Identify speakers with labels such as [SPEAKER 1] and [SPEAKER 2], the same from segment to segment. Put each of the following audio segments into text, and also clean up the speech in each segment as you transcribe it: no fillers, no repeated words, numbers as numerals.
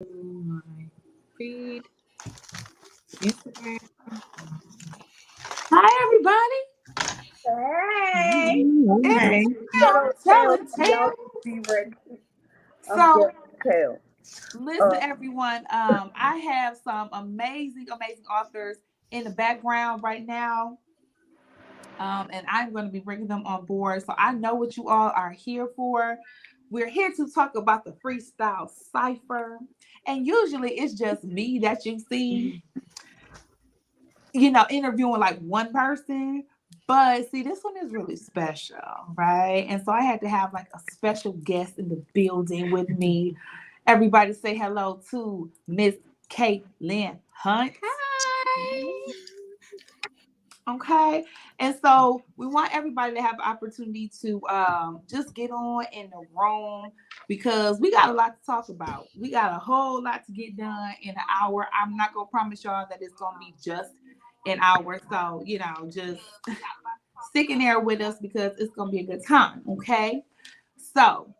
[SPEAKER 1] My feed, Instagram. Hi, everybody.
[SPEAKER 2] Hey,
[SPEAKER 1] It's
[SPEAKER 2] okay.
[SPEAKER 1] Tim
[SPEAKER 2] Little tail,
[SPEAKER 1] telling
[SPEAKER 2] y'all
[SPEAKER 1] tales.
[SPEAKER 2] be ready. I'm
[SPEAKER 1] So,
[SPEAKER 2] just tail.
[SPEAKER 1] listen,
[SPEAKER 2] Uh,
[SPEAKER 1] everyone. I have some amazing authors in the background right now. And I'm going to be bringing them on board. So I know what you all are here for. We're here to talk about the Freestyle Cypher. And usually it's just me that you see, interviewing like one person. But see, this one is really special, right? And so I had to have like a special guest in the building with me. Everybody say hello to Miss Caitlin Hunt.
[SPEAKER 3] Hi.
[SPEAKER 1] Okay. And so we want everybody to have the opportunity to just get on in the room because we got a lot to talk about. We got a whole lot to get done in an hour. I'm not going to promise y'all that it's going to be just an hour. So, just stick in there with us because it's going to be a good time. Okay. So,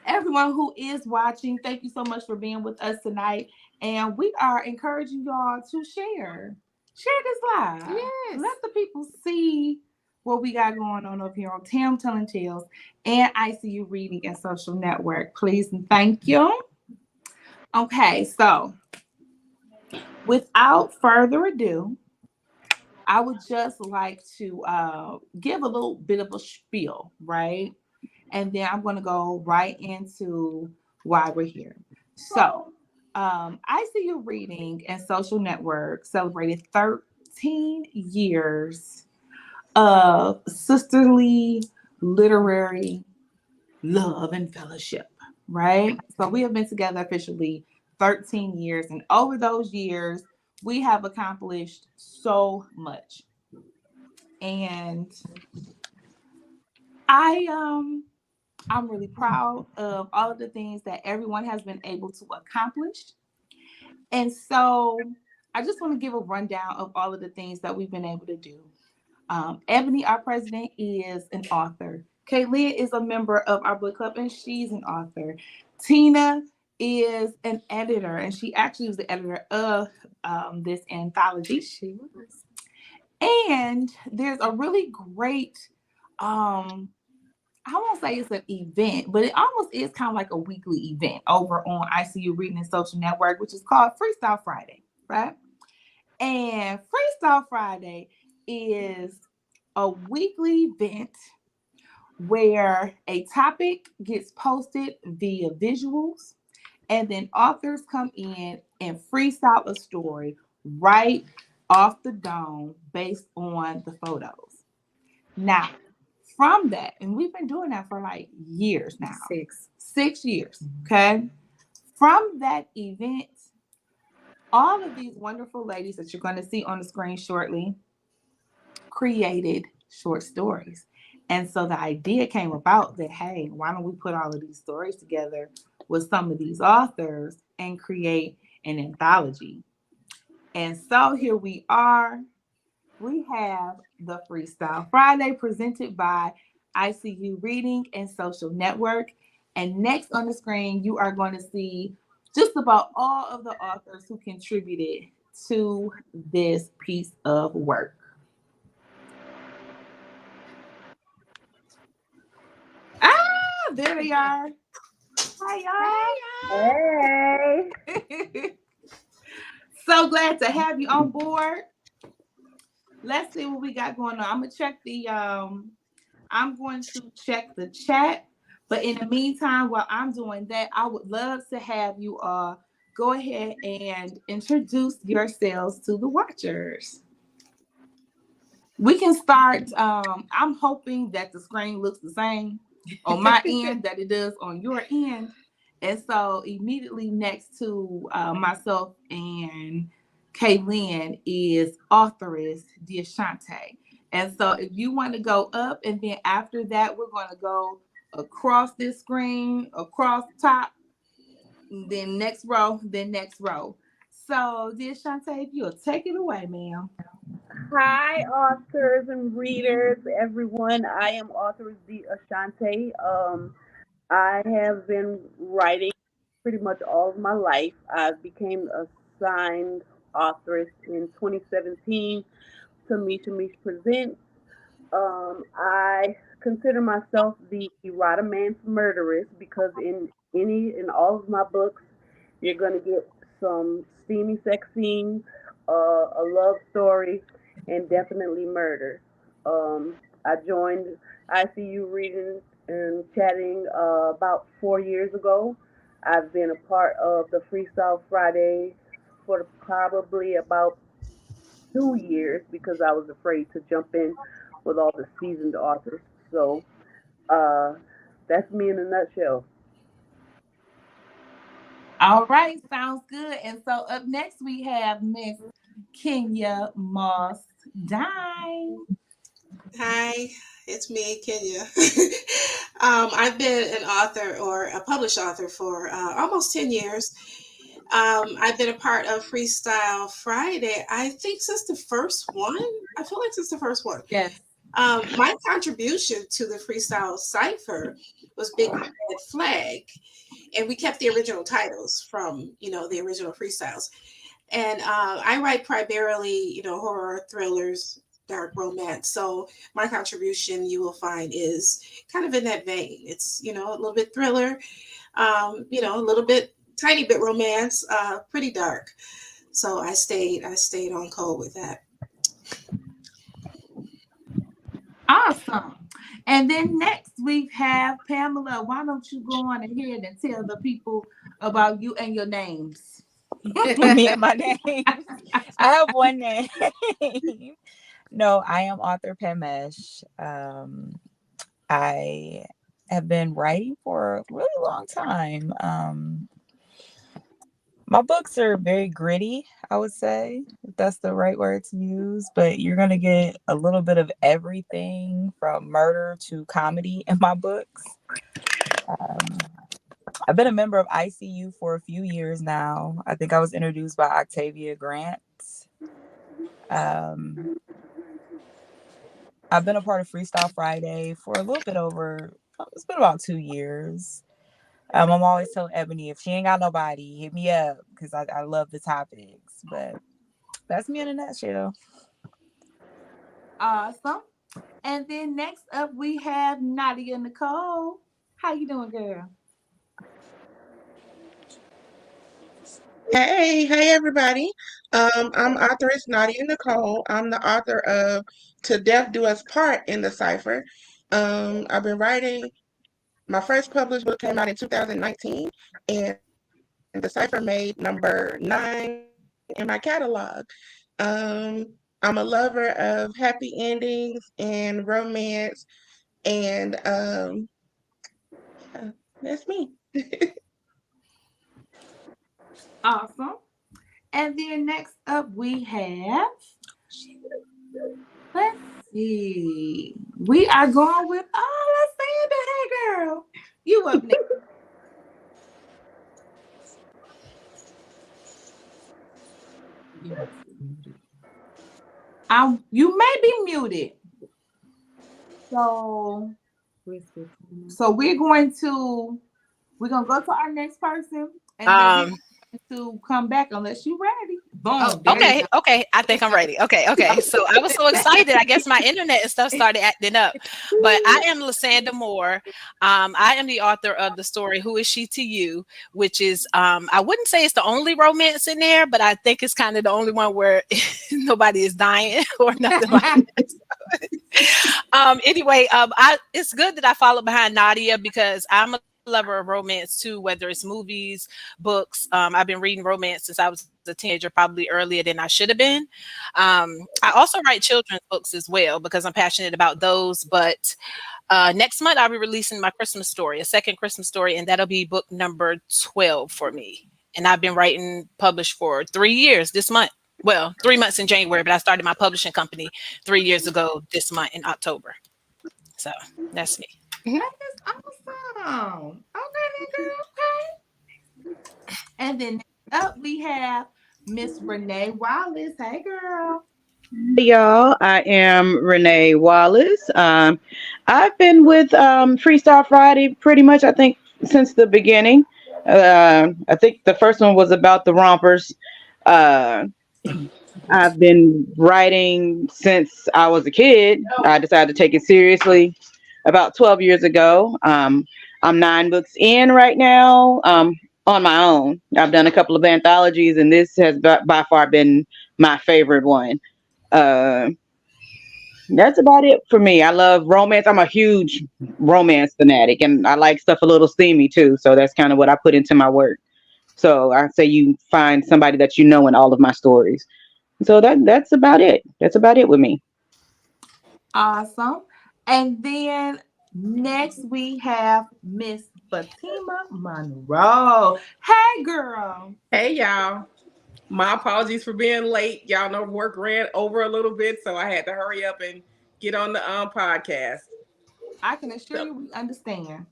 [SPEAKER 1] everyone who is watching, thank you so much for being with us tonight. And we are encouraging y'all to share this live.
[SPEAKER 3] Yes.
[SPEAKER 1] Let the people see what we got going on up here on Tam Telling Tales and ICU Reading and Social Network. Please and thank you. Okay, so without further ado, I would just like to give a little bit of a spiel, right? And then I'm going to go right into why we're here. So, ICU Reading and Social Network celebrated 13 years of sisterly literary love and fellowship, right? So, we have been together officially 13 years, and over those years, we have accomplished so much. And I I'm really proud of all of the things that everyone has been able to accomplish. And so I just want to give a rundown of all of the things that we've been able to do. Ebony, our president, is an author. Kaylee is a member of our book club and she's an author. Tina is an editor and she actually was the editor of this anthology.
[SPEAKER 3] She was.
[SPEAKER 1] And there's a really great um, I won't say it's an event, but it almost is kind of like a weekly event over on ICU Reading and Social Network, which is called Freestyle Friday, right? And Freestyle Friday is a weekly event where a topic gets posted via visuals, and then authors come in and freestyle a story right off the dome based on the photos. Now, from that, and we've been doing that for like years now, 6 years. Okay. From that event, all of these wonderful ladies that you're going to see on the screen shortly created short stories. And so the idea came about that, hey, why don't we put all of these stories together with some of these authors and create an anthology? And so here we are. We have the Freestyle Friday presented by ICU Reading and Social Network. And next on the screen, you are going to see just about all of the authors who contributed to this piece of work. Ah, there they are. Hi,
[SPEAKER 2] hey.
[SPEAKER 1] y'all. So glad to have you on board. Let's see what we got going on. I'm going to check the chat. But in the meantime, while I'm doing that, I would love to have you all go ahead and introduce yourselves to the watchers. We can start. I'm hoping that the screen looks the same on my end that it does on your end. And so immediately next to myself and Kaylin is authoress Deashante. And so if you want to go up and then after that, we're going to go across this screen, across top, then next row. So Deashante, if you'll take it away, ma'am.
[SPEAKER 2] Hi, authors and readers, everyone. I am author D. Ashante. I have been writing pretty much all of my life. I became a signed authoress in 2017 to Misha Misha Presents. I consider myself the erotomance murderess because in all of my books, you're gonna get some steamy sex scenes, a love story, and definitely murder. I joined ICU reading and chatting about 4 years ago. I've been a part of the Freestyle Friday for probably about 2 years because I was afraid to jump in with all the seasoned authors. So uh, that's me in a nutshell.
[SPEAKER 1] All right, sounds good. And so up next we have Miss Kenya Moss Dime.
[SPEAKER 3] Hi, it's me, Kenya. I've been an author or a published author for almost 10 years. I've been a part of Freestyle Friday, I think since the first one. I feel like since the first one.
[SPEAKER 1] Yes.
[SPEAKER 3] My contribution to the Freestyle Cypher was Big Red Flag. And we kept the original titles from, the original freestyles. And I write primarily, horror, thrillers, dark romance. So my contribution, you will find, is kind of in that vein. It's, a little bit thriller, a little bit, tiny bit romance, pretty dark. So I stayed on code with that.
[SPEAKER 1] Awesome. And then next we have Pamela. Why don't you go on ahead and tell the people about you and your names?
[SPEAKER 4] Me and my name. I have one name. No, I am author Pamesh. I have been writing for a really long time. My books are very gritty, I would say, if that's the right word to use, but you're going to get a little bit of everything from murder to comedy in my books. I've been a member of ICU for a few years now. I think I was introduced by Octavia Grant. I've been a part of Freestyle Friday for a little bit over, it's been about 2 years. I'm always telling Ebony, if she ain't got nobody, hit me up because I love the topics. But that's me in a nutshell.
[SPEAKER 1] Awesome. And then next up we have Nadia Nicole. How you doing, girl?
[SPEAKER 5] Hey, everybody. I'm authoress Nadia Nicole. I'm the author of To Death Do Us Part in the Cipher. I've been writing, my first published book came out in 2019, and the Cipher made number 9 in my catalog. I'm a lover of happy endings and romance, and yeah, that's me.
[SPEAKER 1] Awesome. And then next up we have, let's see, we are going with, let's say it. Hey girl, you up next. You may be muted. So we're going to go to our next person, and then we're going to come back unless you're ready. Boom.
[SPEAKER 6] Okay. I think I'm ready. Okay. So I was so excited. I guess my internet and stuff started acting up. But I am Lysanda Moore. I am the author of the story Who Is She to You, which is I wouldn't say it's the only romance in there, but I think it's kind of the only one where nobody is dying or nothing like that. Anyway, it's good that I follow behind Nadia because I'm a lover of romance too, whether it's movies, books. I've been reading romance since I was a teenager, probably earlier than I should have been. I also write children's books as well because I'm passionate about those. But next month I'll be releasing my Christmas story, a second Christmas story, and that'll be book number 12 for me. And I've been writing published for 3 years this month. Well, 3 months in January, but I started my publishing company 3 years ago this month in October. So that's me.
[SPEAKER 1] That is awesome. Okay, girl. Okay. And then up we have Miss Renee Wallace. Hey, girl.
[SPEAKER 2] Hey, y'all, I am Renee Wallace. I've been with Freestyle Friday pretty much, I think, since the beginning.
[SPEAKER 7] I think the first one was about the rompers. Uh, I've been writing since I was a kid. I decided to take it seriously about 12 years ago. I'm 9 books in right now, on my own. I've done a couple of anthologies, and this has by far been my favorite one. Uh, that's about it for me. I love romance. I'm a huge romance fanatic, and I like stuff a little steamy too. So that's kind of what I put into my work. So I say you find somebody that you know in all of my stories. So that's about it. That's about it with me.
[SPEAKER 1] Awesome. And then next we have Miss Fatima Monroe. Hey, girl.
[SPEAKER 8] Hey y'all. My apologies for being late. Y'all know work ran over a little bit, so I had to hurry up and get on the podcast.
[SPEAKER 1] I can assure
[SPEAKER 8] So,
[SPEAKER 1] you we understand.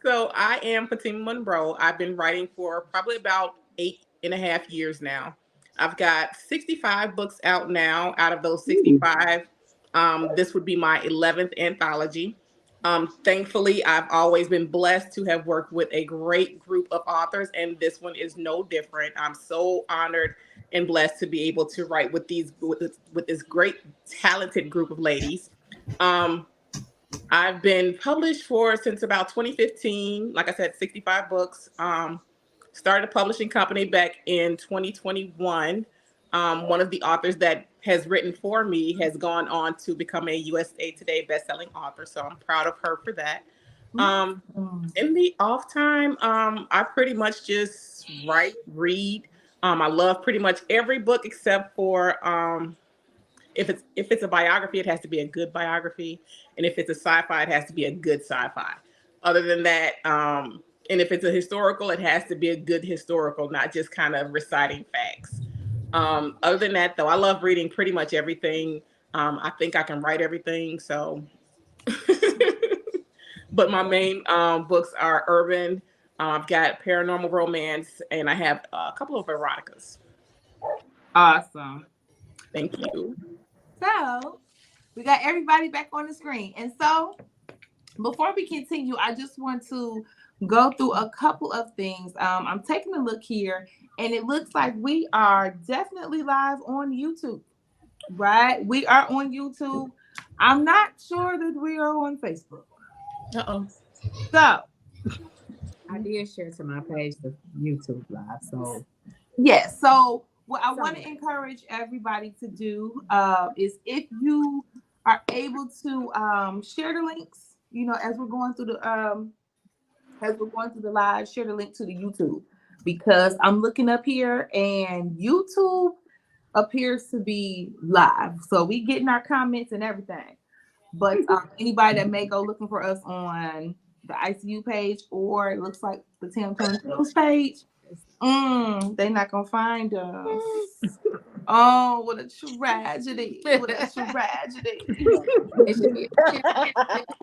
[SPEAKER 8] so I am Fatima Monroe. I've been writing for probably about 8.5 years now. I've got 65 books out now. Out of those 65, this would be my 11th anthology. Thankfully, I've always been blessed to have worked with a great group of authors, and this one is no different. I'm so honored and blessed to be able to write with this great talented group of ladies. Um, I've been published for since about 2015. Like I said, 65 books. Started a publishing company back in 2021. One of the authors that has written for me has gone on to become a USA Today bestselling author. So I'm proud of her for that. Um, in the off time, I pretty much just write, read. I love pretty much every book except for if it's a biography, it has to be a good biography, and if it's a sci-fi, it has to be a good sci-fi. Other than that, and if it's a historical, it has to be a good historical, not just kind of reciting facts. Other than that, though, I love reading pretty much everything. I think I can write everything, so. But my main books are urban. I've got paranormal romance, and I have a couple of eroticas.
[SPEAKER 1] Awesome.
[SPEAKER 8] Thank you.
[SPEAKER 1] So we got everybody back on the screen. And so before we continue, I just want to go through a couple of things. I'm taking a look here, and it looks like we are definitely live on YouTube, right? We are on YouTube. I'm not sure that we are on Facebook.
[SPEAKER 8] Uh-oh.
[SPEAKER 1] So,
[SPEAKER 9] I did share to my page the YouTube live. So
[SPEAKER 1] yes. So, what I want to encourage everybody to do is if you are able to share the links, as we're going through the live, share the link to the YouTube, because I'm looking up here and YouTube appears to be live. So we getting our comments and everything. But anybody that may go looking for us on the ICU page, or it looks like the Tam Tony News page, they're not gonna find us. Oh, what a tragedy! What a tragedy!
[SPEAKER 9] it should be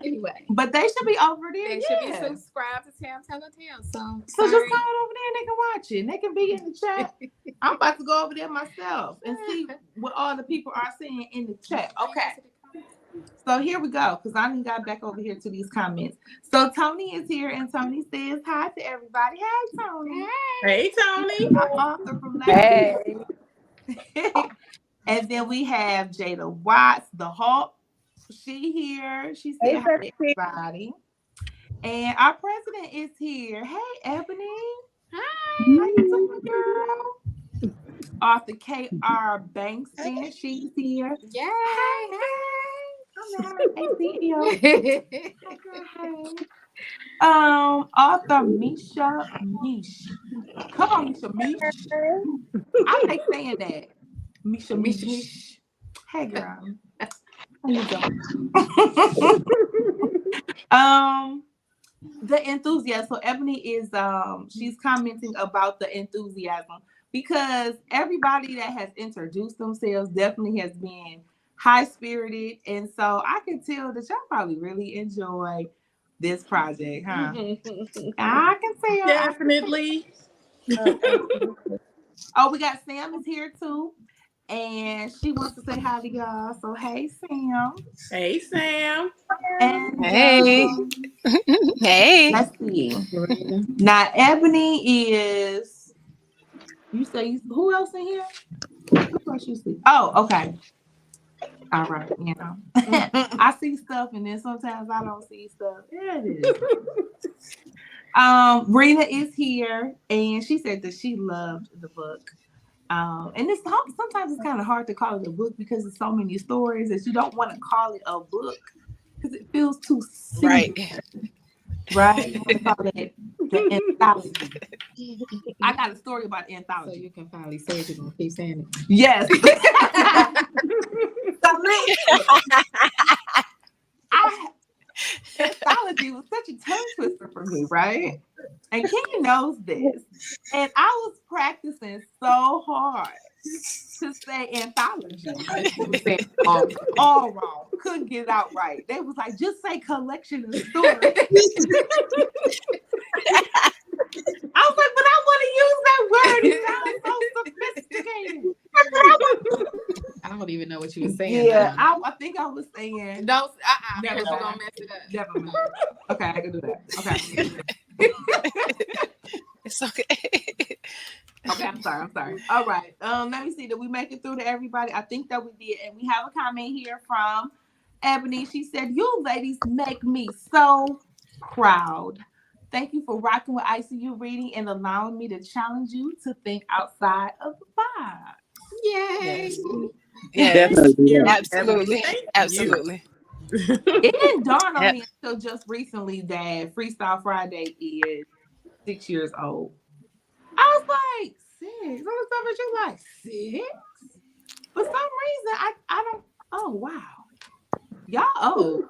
[SPEAKER 9] anyway.
[SPEAKER 1] But they should be over there.
[SPEAKER 9] They should be subscribed to Tam Tam.
[SPEAKER 1] So just come over there and they can watch it. And they can be in the chat. I'm about to go over there myself and see what all the people are saying in the chat. Okay. So here we go, because I didn't got back over here to these comments. So Tony is here, and Tony says hi to everybody. Hey, Tony.
[SPEAKER 8] Hey, Tony.
[SPEAKER 1] Our author from last week. And then we have Jada Watts, the Hawk. She here. She said hi to everybody. And our president is here. Hey, Ebony. Hi. How you doing, girl? Author K.R. Bankston. She's here.
[SPEAKER 9] Yay.
[SPEAKER 1] Hey. Author Misha Mish. Come on, Misha Mish. I like saying that. Misha Mish. Hey, girl. How you doing? The enthusiasm. So Ebony is she's commenting about the enthusiasm, because everybody that has introduced themselves definitely has been high spirited, and so I can tell that y'all probably really enjoy this project, huh? I can tell.
[SPEAKER 8] Definitely.
[SPEAKER 1] Oh, we got Sam is here too. and she wants to say hi to y'all. So hey, Sam.
[SPEAKER 8] Hey, Sam.
[SPEAKER 1] And
[SPEAKER 6] Hey. Hey.
[SPEAKER 1] let's see.
[SPEAKER 9] Rita.
[SPEAKER 1] Now Ebony is. You say who else in here? Who else you see? Oh, okay. All right. You know, I see stuff, and then sometimes I don't see stuff. Yeah, it is. Rita is here, and she said that she loved the book. And it's sometimes it's kind of hard to call it a book because there's so many stories that you don't want to call it a book because it feels too serious, right? You want to call it the anthology. I got a story about the
[SPEAKER 9] So
[SPEAKER 1] anthology.
[SPEAKER 9] you can finally say it. You're gonna keep saying it.
[SPEAKER 1] Yes. So listen, anthology was such a tongue twister for me, right? And Kenny knows this. And I was practicing so hard to say anthology.
[SPEAKER 9] You were saying
[SPEAKER 1] All wrong. Couldn't get it out right. They was like, just say collection of stories. I was like, but I want to use that word. It sounds so sophisticated.
[SPEAKER 9] I don't even know what you were saying.
[SPEAKER 1] Yeah,
[SPEAKER 9] now.
[SPEAKER 1] I think I was saying.
[SPEAKER 9] Don't.
[SPEAKER 1] Never
[SPEAKER 9] Because you're
[SPEAKER 1] mind.
[SPEAKER 9] gonna mess it up.
[SPEAKER 1] Never mind. Okay, I can do that. Okay.
[SPEAKER 6] It's okay.
[SPEAKER 1] Okay, I'm sorry. All right. Let me see. Did we make it through to everybody? I think that we did. And we have a comment here from Ebony. She said, "You ladies make me so proud. Thank you for rocking with ICU reading and allowing me to challenge you to think outside of the box."
[SPEAKER 9] Yay!
[SPEAKER 6] Yes.
[SPEAKER 7] Definitely do that.
[SPEAKER 6] Absolutely.
[SPEAKER 8] Thank you.
[SPEAKER 6] Absolutely.
[SPEAKER 1] It didn't dawn on
[SPEAKER 6] Yep.
[SPEAKER 1] me until just recently that Freestyle Friday is 6 years old. I was like, 6. I was talking about you like 6. For some reason, I don't. Oh wow, y'all old.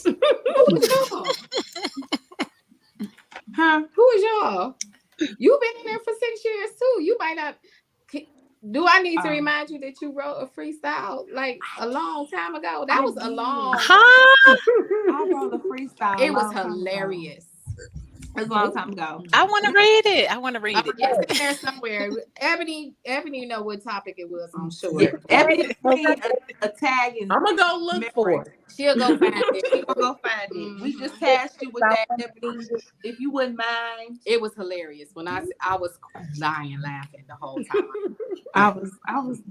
[SPEAKER 9] Who is y'all?
[SPEAKER 1] Huh?
[SPEAKER 9] Who is y'all? You've been in there for 6 years too. You might not. Do I need to remind you that you wrote a freestyle like a long time ago? That was a long.
[SPEAKER 6] Huh?
[SPEAKER 1] I wrote a freestyle.
[SPEAKER 9] It was
[SPEAKER 1] long time ago.
[SPEAKER 9] hilarious.
[SPEAKER 1] It was a long time ago.
[SPEAKER 6] I want to read it. I want to read it.
[SPEAKER 9] It's in there somewhere. Ebony, you know what topic it was, I'm sure.
[SPEAKER 1] Yeah, Ebony a tag and
[SPEAKER 8] I'm gonna go look for it.
[SPEAKER 9] She'll go find it.
[SPEAKER 1] We'll go find it. We just tasked you with that, Ebony. If you wouldn't mind.
[SPEAKER 9] It was hilarious when I was dying laughing the whole time.
[SPEAKER 1] I was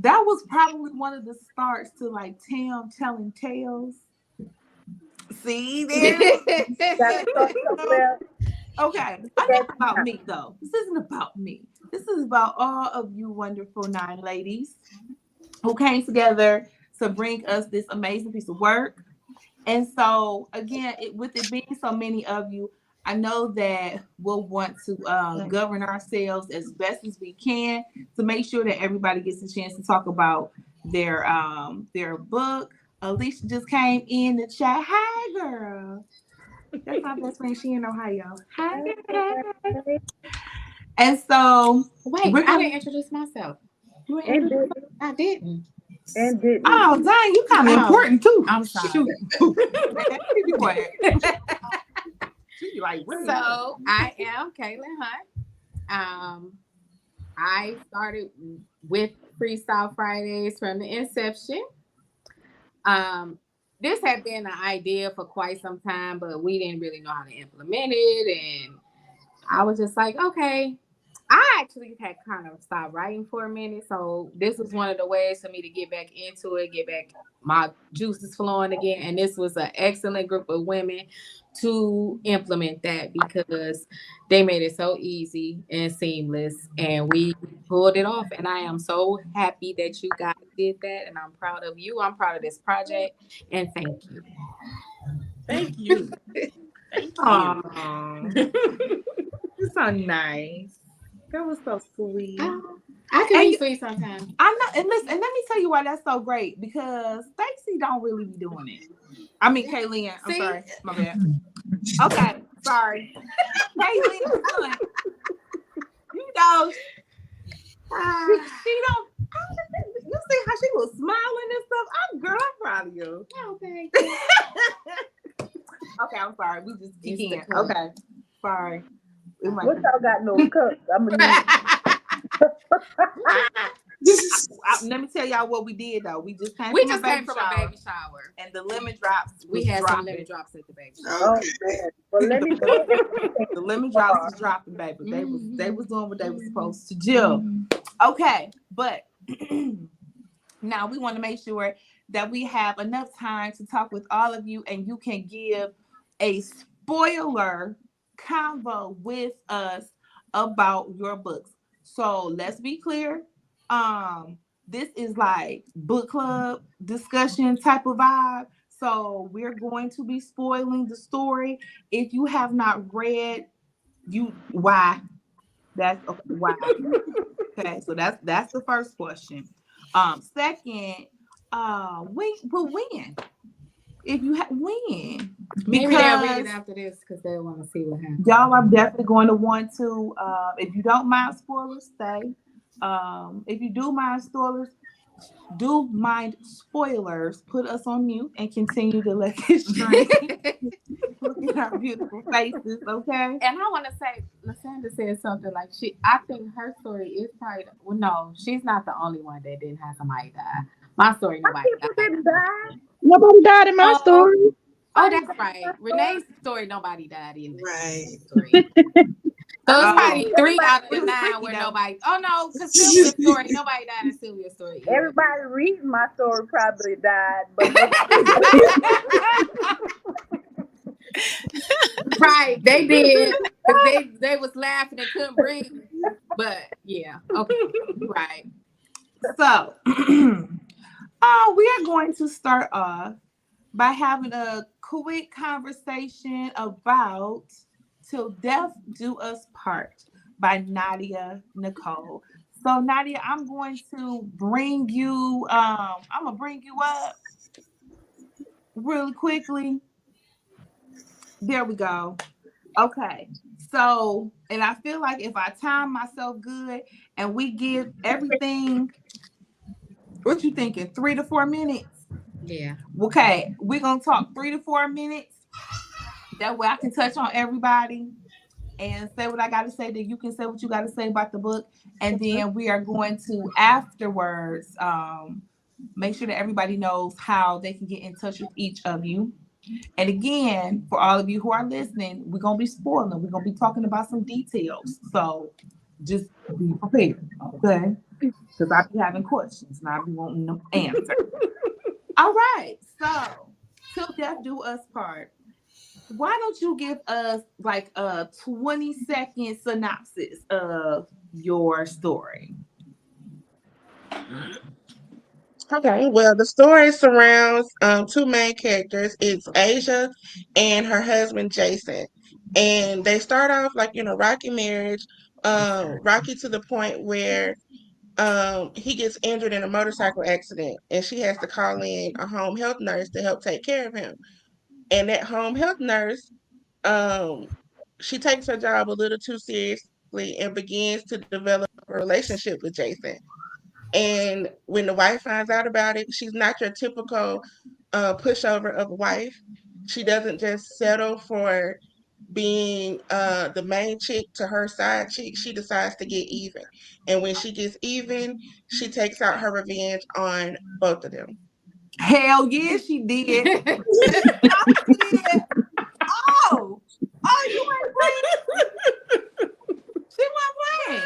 [SPEAKER 1] that was probably one of the starts to like Tam telling tales. See there? Okay. Enough about me though. This isn't about me. This is about all of you wonderful 9 ladies who came together to bring us this amazing piece of work. And so again, with it being so many of you, I know that we'll want to govern ourselves as best as we can to make sure that everybody gets a chance to talk about their book. Alicia just came in the chat. Hi, girl. That's my best friend. She in Ohio. Hi. And so,
[SPEAKER 9] wait, I didn't introduce myself. I didn't.
[SPEAKER 1] Oh, dang, you kind of important too.
[SPEAKER 9] I'm sorry.
[SPEAKER 1] Shoot. Be quiet. Like,
[SPEAKER 9] so I am Caitlin Hunt. I started with Freestyle Fridays from the inception. This had been an idea for quite some time, but we didn't really know how to implement it. And I was just like, okay. I actually had kind of stopped writing for a minute. So this was one of the ways for me to get back into it, get back my juices flowing again. And this was an excellent group of women to implement that because they made it so easy and seamless. And we pulled it off. And I am so happy that you guys did that. And I'm proud of you. I'm proud of this project. And thank you.
[SPEAKER 8] Thank you. Thank you.
[SPEAKER 1] You're so nice. That was so sweet.
[SPEAKER 9] I can be sweet sometimes.
[SPEAKER 1] I know, and listen, and let me tell you why that's so great because Stacey don't really be doing it. I mean, Kaylin, I'm sorry, my bad. Okay, sorry, Kaylin. You know, she don't. You see how she was smiling and stuff. Girl, I'm proud of you.
[SPEAKER 9] Okay.
[SPEAKER 1] Okay, I'm sorry. We just can't. Okay, sorry.
[SPEAKER 2] What y'all got no cups? I'm gonna
[SPEAKER 1] Let me tell y'all what we did though. We just came
[SPEAKER 9] We
[SPEAKER 1] from
[SPEAKER 9] just
[SPEAKER 1] a baby
[SPEAKER 9] came from
[SPEAKER 1] shower,
[SPEAKER 9] a baby shower.
[SPEAKER 1] and the lemon drops
[SPEAKER 9] We
[SPEAKER 1] was
[SPEAKER 9] had some
[SPEAKER 1] dropping.
[SPEAKER 9] lemon drops at the baby shower.
[SPEAKER 2] Oh
[SPEAKER 3] Okay.
[SPEAKER 2] man. Well, let me go ahead and
[SPEAKER 1] The lemon drops was dropping, baby. They was doing what they was supposed to do. Okay, but now we want to make sure that we have enough time to talk with all of you, and you can give a spoiler convo with us about your books. So let's be clear. This is like book club discussion type of vibe. So we're going to be spoiling the story. If you have not read, why? That's okay, why? Okay, so that's the first question. Second, when? If you have when,
[SPEAKER 9] Maybe they'll read it
[SPEAKER 1] because
[SPEAKER 9] after this because they want to see what happens.
[SPEAKER 1] y'all are definitely going to want to. If you don't mind spoilers, stay. If you do mind spoilers, put us on mute and continue to let this stream. Look at our beautiful faces, okay?
[SPEAKER 9] And I want to say, Lysandra said something like I think her story is probably, well, no, she's not the only one that didn't have somebody die. My story, nobody
[SPEAKER 2] people
[SPEAKER 9] died.
[SPEAKER 2] didn't die.
[SPEAKER 7] Nobody died in my story.
[SPEAKER 9] Oh, that's right. Renee's story, nobody died in the
[SPEAKER 3] Right.
[SPEAKER 9] story. So it's probably 3 out of the
[SPEAKER 1] It was
[SPEAKER 9] 9
[SPEAKER 1] freaky,
[SPEAKER 9] where
[SPEAKER 1] though.
[SPEAKER 9] nobody. Oh no, because Sylvia's story, nobody died in Sylvia's story. Either.
[SPEAKER 2] Everybody reading my story probably died, but
[SPEAKER 9] Right, they did because they was laughing and couldn't breathe. But yeah, okay, right.
[SPEAKER 1] So, we are going to start off by having a quick conversation about "Till Death Do Us Part" by Nadia Nicole. So, Nadia, I'm going to bring you. I'm gonna bring you up really quickly. There we go. Okay. So, and I feel like if I time myself good and we give everything, what you thinking, 3 to 4 minutes?
[SPEAKER 9] Yeah.
[SPEAKER 1] Okay, we're gonna talk 3 to 4 minutes. That way I can touch on everybody and say what I gotta say, that you can say what you gotta say about the book. And then we are going to afterwards make sure that everybody knows how they can get in touch with each of you. And again, for all of you who are listening, we're gonna be spoiling. We're gonna be talking about some details. So just be prepared, okay? Because I be having questions and I be wanting them answered. All right. So "Till Death Do Us Part." Why don't you give us like a 20-second synopsis of your story?
[SPEAKER 5] Okay, well, the story surrounds two main characters. It's Asia and her husband Jason, and they start off like rocky marriage, rocky to the point where he gets injured in a motorcycle accident, and she has to call in a home health nurse to help take care of him. And that home health nurse, um, she takes her job a little too seriously and begins to develop a relationship with Jason. And when the wife finds out about it, she's not your typical pushover of a wife. She doesn't just settle for being the main chick to her side chick. She decides to get even. And when she gets even, she takes out her revenge on both of them.
[SPEAKER 1] Hell yeah, she did. She did. Oh, you ain't playing. She wasn't playing.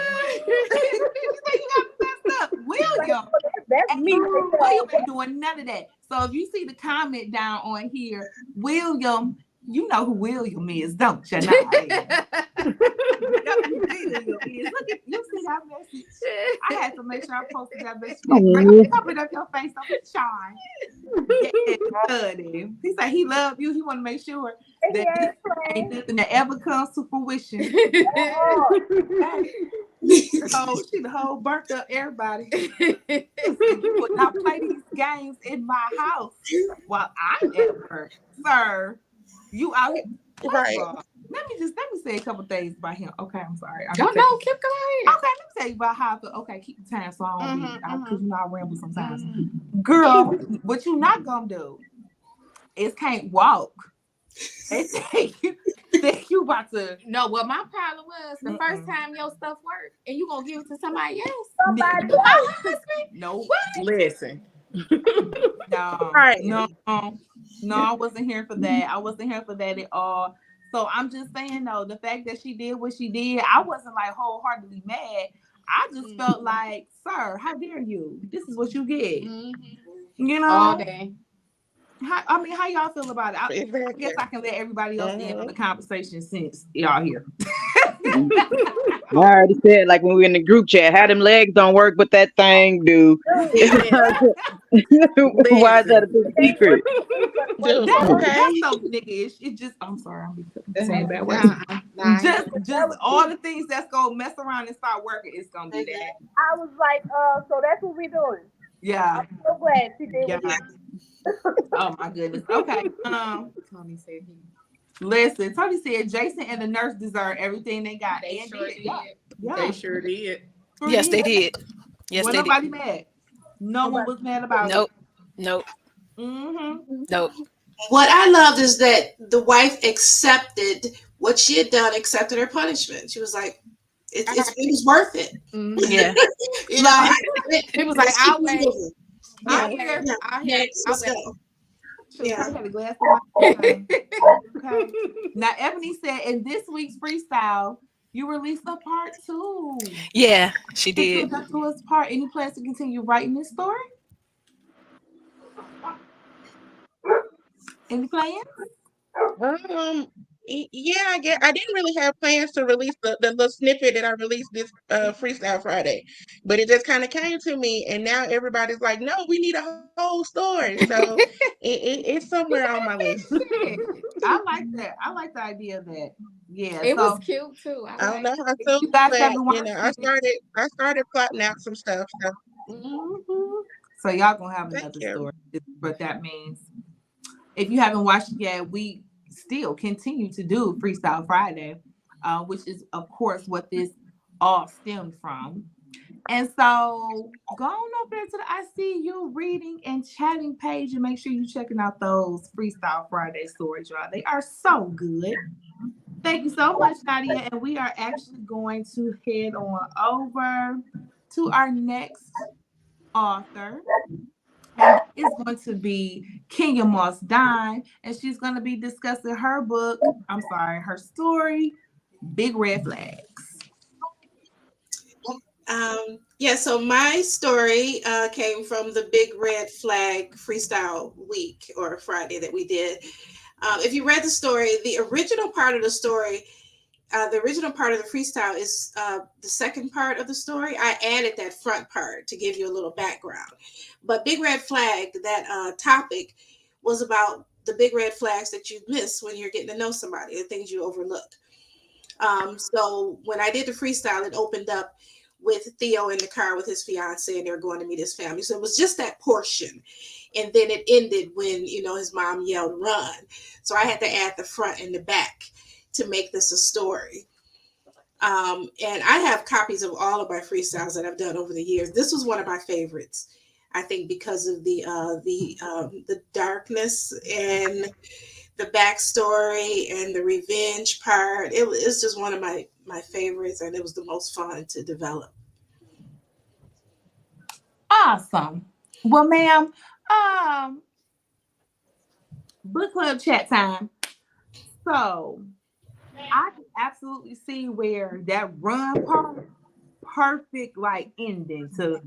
[SPEAKER 1] You think you got me messed up, William?
[SPEAKER 2] that's me.
[SPEAKER 1] William ain't doing none of that. So if you see the comment down on here, William, you know who William is, don't you? Now, you see that message? I had to make sure I posted that message. Cover it up your face, don't be shy. Yeah, he said he loved you. He want to make sure that ain't nothing that ever comes to fruition. So she the whole burnt up everybody. You would not play these games in my house while I'm at work, sir. You out here.
[SPEAKER 5] Right.
[SPEAKER 1] Let me say a couple things about him. Okay, I'm sorry.
[SPEAKER 9] No, keep going.
[SPEAKER 1] Okay, let me tell you about how I feel. Okay, keep the time so I don't be because I ramble sometimes. Girl, what you not gonna do is can't walk They think you about to.
[SPEAKER 9] No, what my problem was the first time your stuff worked and you gonna give it to somebody else.
[SPEAKER 2] Somebody
[SPEAKER 1] No,
[SPEAKER 2] else.
[SPEAKER 1] no,
[SPEAKER 8] Listen.
[SPEAKER 1] no,
[SPEAKER 2] Right.
[SPEAKER 1] no, no. I wasn't here for that. I wasn't here for that at all. So I'm just saying though, the fact that she did what she did, I wasn't like wholeheartedly mad. I just felt like, sir, how dare you? This is what you get. You know,
[SPEAKER 9] All day.
[SPEAKER 1] how y'all feel about it? I
[SPEAKER 5] Exactly.
[SPEAKER 1] guess I can let everybody else in on the conversation since y'all here.
[SPEAKER 7] I already said, like when we were in the group chat, how them legs don't work, but that thing do. Why is that a big secret?
[SPEAKER 5] Dude,
[SPEAKER 1] That's
[SPEAKER 5] okay.
[SPEAKER 1] so nigga-ish. It just, I'm sorry, I'm saying bad words.
[SPEAKER 9] Nah,
[SPEAKER 1] Just all the things that's gonna mess around and start working, it's gonna be that.
[SPEAKER 2] I was like, so that's what we doing.
[SPEAKER 1] Yeah.
[SPEAKER 2] I'm so glad she did.
[SPEAKER 1] Yeah. Oh my goodness. Okay.
[SPEAKER 9] Tony said he.
[SPEAKER 1] Listen, Tony said Jason and the nurse deserve everything they got.
[SPEAKER 9] They
[SPEAKER 1] and
[SPEAKER 9] sure
[SPEAKER 1] did.
[SPEAKER 9] did.
[SPEAKER 1] Yeah.
[SPEAKER 8] They sure did.
[SPEAKER 6] Yes, they did. Yes,
[SPEAKER 1] Wasn't
[SPEAKER 6] they
[SPEAKER 1] nobody
[SPEAKER 6] did.
[SPEAKER 1] mad. No one was mad about
[SPEAKER 6] Nope.
[SPEAKER 1] it.
[SPEAKER 6] Nope. Nope.
[SPEAKER 3] What I loved is that the wife accepted what she had done, accepted her punishment. She was like, it was worth it.
[SPEAKER 6] Yeah.
[SPEAKER 3] You know,
[SPEAKER 9] It was like, I'll wait.
[SPEAKER 3] Yeah.
[SPEAKER 9] Next,
[SPEAKER 3] Let's go.
[SPEAKER 1] Yeah. I had a glass of wine. Okay. Now, Ebony said in this week's freestyle, you released a part 2.
[SPEAKER 6] Yeah, she did.
[SPEAKER 1] That was part. Any plans to continue writing this story? Any plans?
[SPEAKER 5] Yeah, I didn't really have plans to release the little snippet that I released this Freestyle Friday, but it just kind of came to me, and now everybody's like, no, we need a whole story. So it's somewhere on my list.
[SPEAKER 1] I like that. I like the idea of that. Yeah,
[SPEAKER 9] it was cute too.
[SPEAKER 5] I don't know how soon,
[SPEAKER 1] you guys
[SPEAKER 5] but
[SPEAKER 1] haven't watched
[SPEAKER 5] I started plotting out some stuff. So
[SPEAKER 1] so y'all gonna have
[SPEAKER 5] thank
[SPEAKER 1] another
[SPEAKER 5] you.
[SPEAKER 1] story. But that means if you haven't watched it yet, we still continue to do Freestyle Friday, which is of course what this all stemmed from. And so go on over there to the I See You reading and chatting page and make sure you're checking out those Freestyle Friday stories, y'all. They are so good. Thank you so much, Nadia. And we are actually going to head on over to our next author. And it's going to be Kenya Moss Dine. And she's going to be discussing her book, her story, Big Red Flags.
[SPEAKER 3] So my story came from the Big Red Flag Freestyle Week or Friday that we did. If you read the story, the original part of the story, the original part of the freestyle is the second part of the story. I added that front part to give you a little background. But Big Red Flag, that topic was about the big red flags that you miss when you're getting to know somebody, the things you overlook. So when I did the freestyle, it opened up with Theo in the car with his fiance, and they're going to meet his family. So it was just that portion. And then it ended when, his mom yelled, run. So I had to add the front and the back to make this a story. And I have copies of all of my freestyles that I've done over the years. This was one of my favorites, I think, because of the darkness and the backstory and the revenge part. It's just one of my favorites, and it was the most fun to develop.
[SPEAKER 1] Awesome. Well, ma'am, book club chat time. So I can absolutely see where that run part, perfect like ending to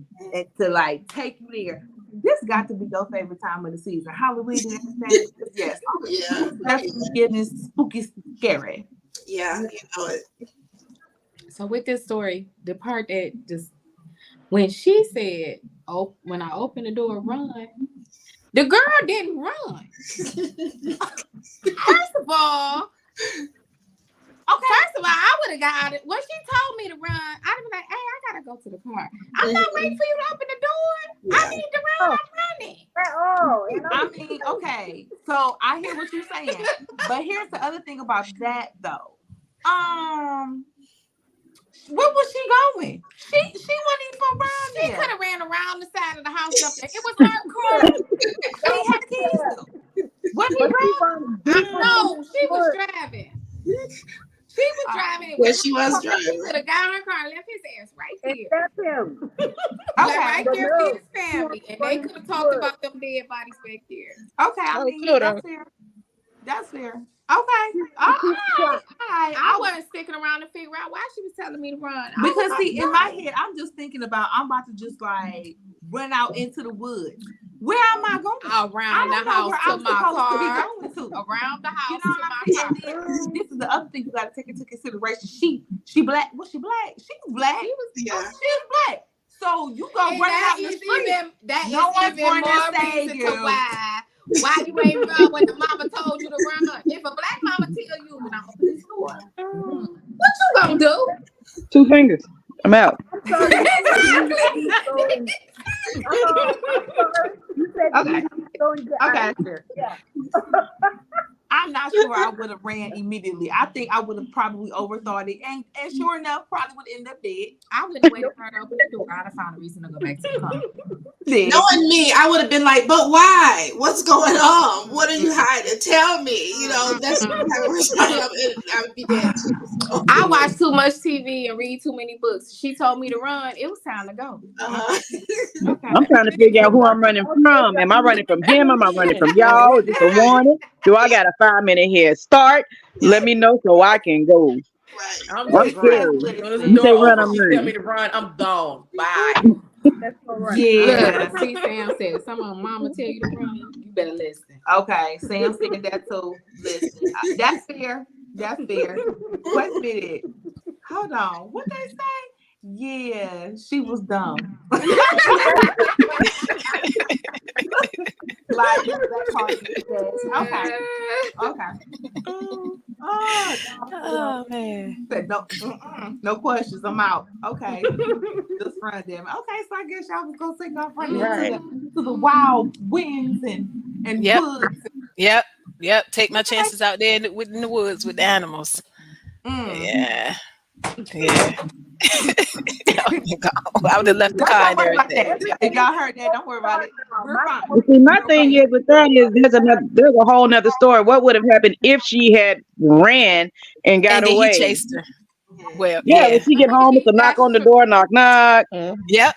[SPEAKER 1] like take you there. This got to be your favorite time of the season. Halloween and everything. Yes.
[SPEAKER 3] Yeah.
[SPEAKER 1] That's getting spooky, scary.
[SPEAKER 3] Yeah, you know it.
[SPEAKER 9] So with this story, the part that just when she said, "Oh, when I opened the door, run," the girl didn't run. First of all, I would have got it. When she told me to run, I'd be like, "Hey, I gotta go to the car. I'm not waiting for you to open the door. I need to run. I'm running."
[SPEAKER 1] I mean, okay. So I hear what you're saying, but here's the other thing about that though. Where was she going? She wasn't even from around there.
[SPEAKER 9] She could have ran around the side of the house up there. It was her car.
[SPEAKER 1] She had keys though. What he
[SPEAKER 2] But she
[SPEAKER 1] driving?
[SPEAKER 2] was
[SPEAKER 9] No, she was driving. She was driving. It
[SPEAKER 3] Yeah,
[SPEAKER 9] was
[SPEAKER 3] she was
[SPEAKER 9] He
[SPEAKER 3] driving.
[SPEAKER 9] could have got in her car and left his ass right
[SPEAKER 2] and
[SPEAKER 9] there.
[SPEAKER 2] that's him.
[SPEAKER 9] Like
[SPEAKER 1] Okay.
[SPEAKER 9] right
[SPEAKER 2] But
[SPEAKER 9] there
[SPEAKER 2] no,
[SPEAKER 9] with his family. And they could have talked about them dead bodies back there.
[SPEAKER 1] Okay. I
[SPEAKER 4] Oh,
[SPEAKER 1] mean,
[SPEAKER 4] coulda.
[SPEAKER 1] that's fair. That's fair. Okay. All right.
[SPEAKER 9] I wasn't sticking around to figure out why she was telling me to run.
[SPEAKER 1] Because see, in my head, I'm just thinking about I'm about to just like run out into the woods. Where am I going?
[SPEAKER 9] Around the
[SPEAKER 1] I don't know
[SPEAKER 9] house
[SPEAKER 1] where
[SPEAKER 9] to
[SPEAKER 1] I'm
[SPEAKER 9] my
[SPEAKER 1] supposed to be
[SPEAKER 9] car.
[SPEAKER 1] going to.
[SPEAKER 9] Around the house
[SPEAKER 1] You know
[SPEAKER 9] to
[SPEAKER 1] what
[SPEAKER 9] my
[SPEAKER 1] I mean?
[SPEAKER 9] car.
[SPEAKER 1] And then this is the other thing you got to take into consideration. She black. Was she black? She was black.
[SPEAKER 3] Yeah.
[SPEAKER 1] She's black. So you go
[SPEAKER 9] And
[SPEAKER 1] run
[SPEAKER 9] that
[SPEAKER 1] out in the
[SPEAKER 9] is
[SPEAKER 1] street.
[SPEAKER 9] that
[SPEAKER 1] No
[SPEAKER 9] is
[SPEAKER 1] one's
[SPEAKER 9] even
[SPEAKER 1] going to
[SPEAKER 9] more
[SPEAKER 1] save
[SPEAKER 9] reason
[SPEAKER 1] you.
[SPEAKER 9] to why you ain't run when the mama told you to run. If a black mama tell you when I open this door, what you gonna do?
[SPEAKER 7] 2 fingers. I'm out.
[SPEAKER 9] Exactly.
[SPEAKER 2] I'm sorry. You said
[SPEAKER 1] Okay.
[SPEAKER 2] you going to
[SPEAKER 1] Okay.
[SPEAKER 2] Yeah.
[SPEAKER 1] I'm not sure I would have ran immediately. I think I would have probably overthought it, and sure enough, probably would end up dead.
[SPEAKER 9] I wouldn't have waited for her to open the door. I'd have found a reason to go back to the car.
[SPEAKER 1] Dead.
[SPEAKER 3] Knowing me, I would have been like, but why? What's going on? What are you hiding? Tell me. You know, that's the type of person I would be dead too. So.
[SPEAKER 9] I watch too much TV and read too many books. She told me to run. It was time to go.
[SPEAKER 1] Okay.
[SPEAKER 7] I'm trying to figure out who I'm running from. Am I running from him? Am I running from y'all? Is this a warning? Do I got a 5-minute head start? Let me know so I can go.
[SPEAKER 3] Right.
[SPEAKER 8] I'm
[SPEAKER 7] I'm
[SPEAKER 8] just running.
[SPEAKER 7] scared.
[SPEAKER 8] As soon as the
[SPEAKER 7] You say
[SPEAKER 8] door
[SPEAKER 7] run,
[SPEAKER 8] opens,
[SPEAKER 7] I'm
[SPEAKER 8] she tell me
[SPEAKER 7] running.
[SPEAKER 8] to run. I'm gone. Bye.
[SPEAKER 2] That's all right.
[SPEAKER 1] Yeah.
[SPEAKER 9] Look, see, Sam said, "Someone mama tell you to run. You better listen."
[SPEAKER 1] Okay. Sam said that too. Listen, that's fair. That's fair. Wait a minute. Hold on. What they say? Yeah, she was dumb. Like that part of it says, okay.
[SPEAKER 6] Oh man.
[SPEAKER 1] Said no, no questions. I'm out. Okay, just run them. Okay, so I guess y'all was gonna take off running
[SPEAKER 5] Right.
[SPEAKER 1] to the wild winds and
[SPEAKER 6] Yep.
[SPEAKER 1] woods.
[SPEAKER 6] Yep. Take my chances out there in the woods with the animals. Yeah. I would have left the car and
[SPEAKER 1] Don't worry about
[SPEAKER 6] everything.
[SPEAKER 1] that. If y'all heard that, don't worry about it. We're fine.
[SPEAKER 7] But see, my
[SPEAKER 1] We're
[SPEAKER 7] thing
[SPEAKER 1] okay.
[SPEAKER 7] is with that is there's a whole nother story. What would have happened if she had ran and got
[SPEAKER 6] And then he
[SPEAKER 7] away?
[SPEAKER 6] chased her. Well,
[SPEAKER 7] Yeah, when she get home, it's a knock on the door, knock, knock.
[SPEAKER 1] I
[SPEAKER 6] Yep.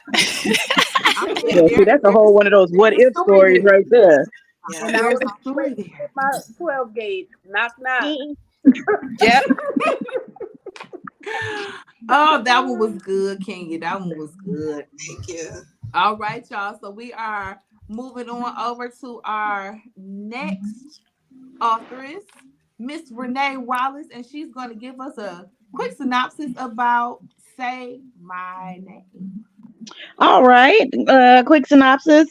[SPEAKER 1] mean,
[SPEAKER 7] Yeah, see, that's a whole one of those what if stories right there.
[SPEAKER 3] Yeah.
[SPEAKER 2] And I
[SPEAKER 1] There's
[SPEAKER 2] was
[SPEAKER 1] a story there.
[SPEAKER 2] with my 12 gauge. Knock, knock.
[SPEAKER 6] Yep.
[SPEAKER 1] Oh, that one was good, Kenya. That one was good.
[SPEAKER 3] Thank you.
[SPEAKER 1] All right, y'all. So we are moving on over to our next authoress, Miss Renee Wallace, and she's going to give us a quick synopsis about Say My Name.
[SPEAKER 7] All right, quick synopsis.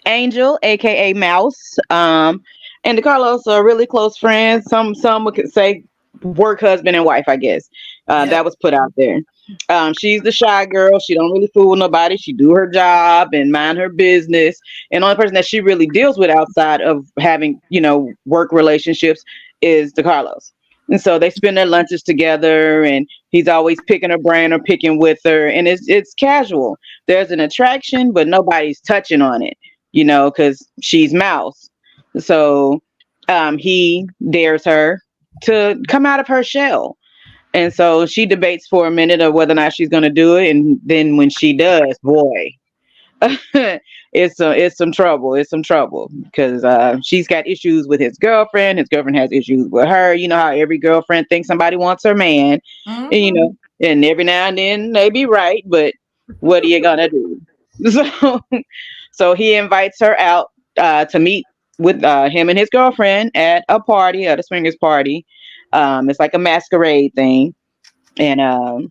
[SPEAKER 7] Angel, aka Mouse, and DeCarlos are really close friends. Some would say work husband and wife, I guess. That was put out there. She's the shy girl. She don't really fool nobody. She do her job and mind her business. And the only person that she really deals with outside of having, work relationships is DeCarlos. And so they spend their lunches together, and he's always picking her brain or picking with her, and it's casual. There's an attraction, but nobody's touching on it, because she's Mouse. So he dares her to come out of her shell. And so she debates for a minute of whether or not she's going to do it. And then when she does, boy, it's some trouble. It's some trouble because she's got issues with his girlfriend. His girlfriend has issues with her. You know how every girlfriend thinks somebody wants her man. And, and every now and then they be right. But what are you going to do? So he invites her out to meet with him and his girlfriend at a party, at a swingers party. It's like a masquerade thing. And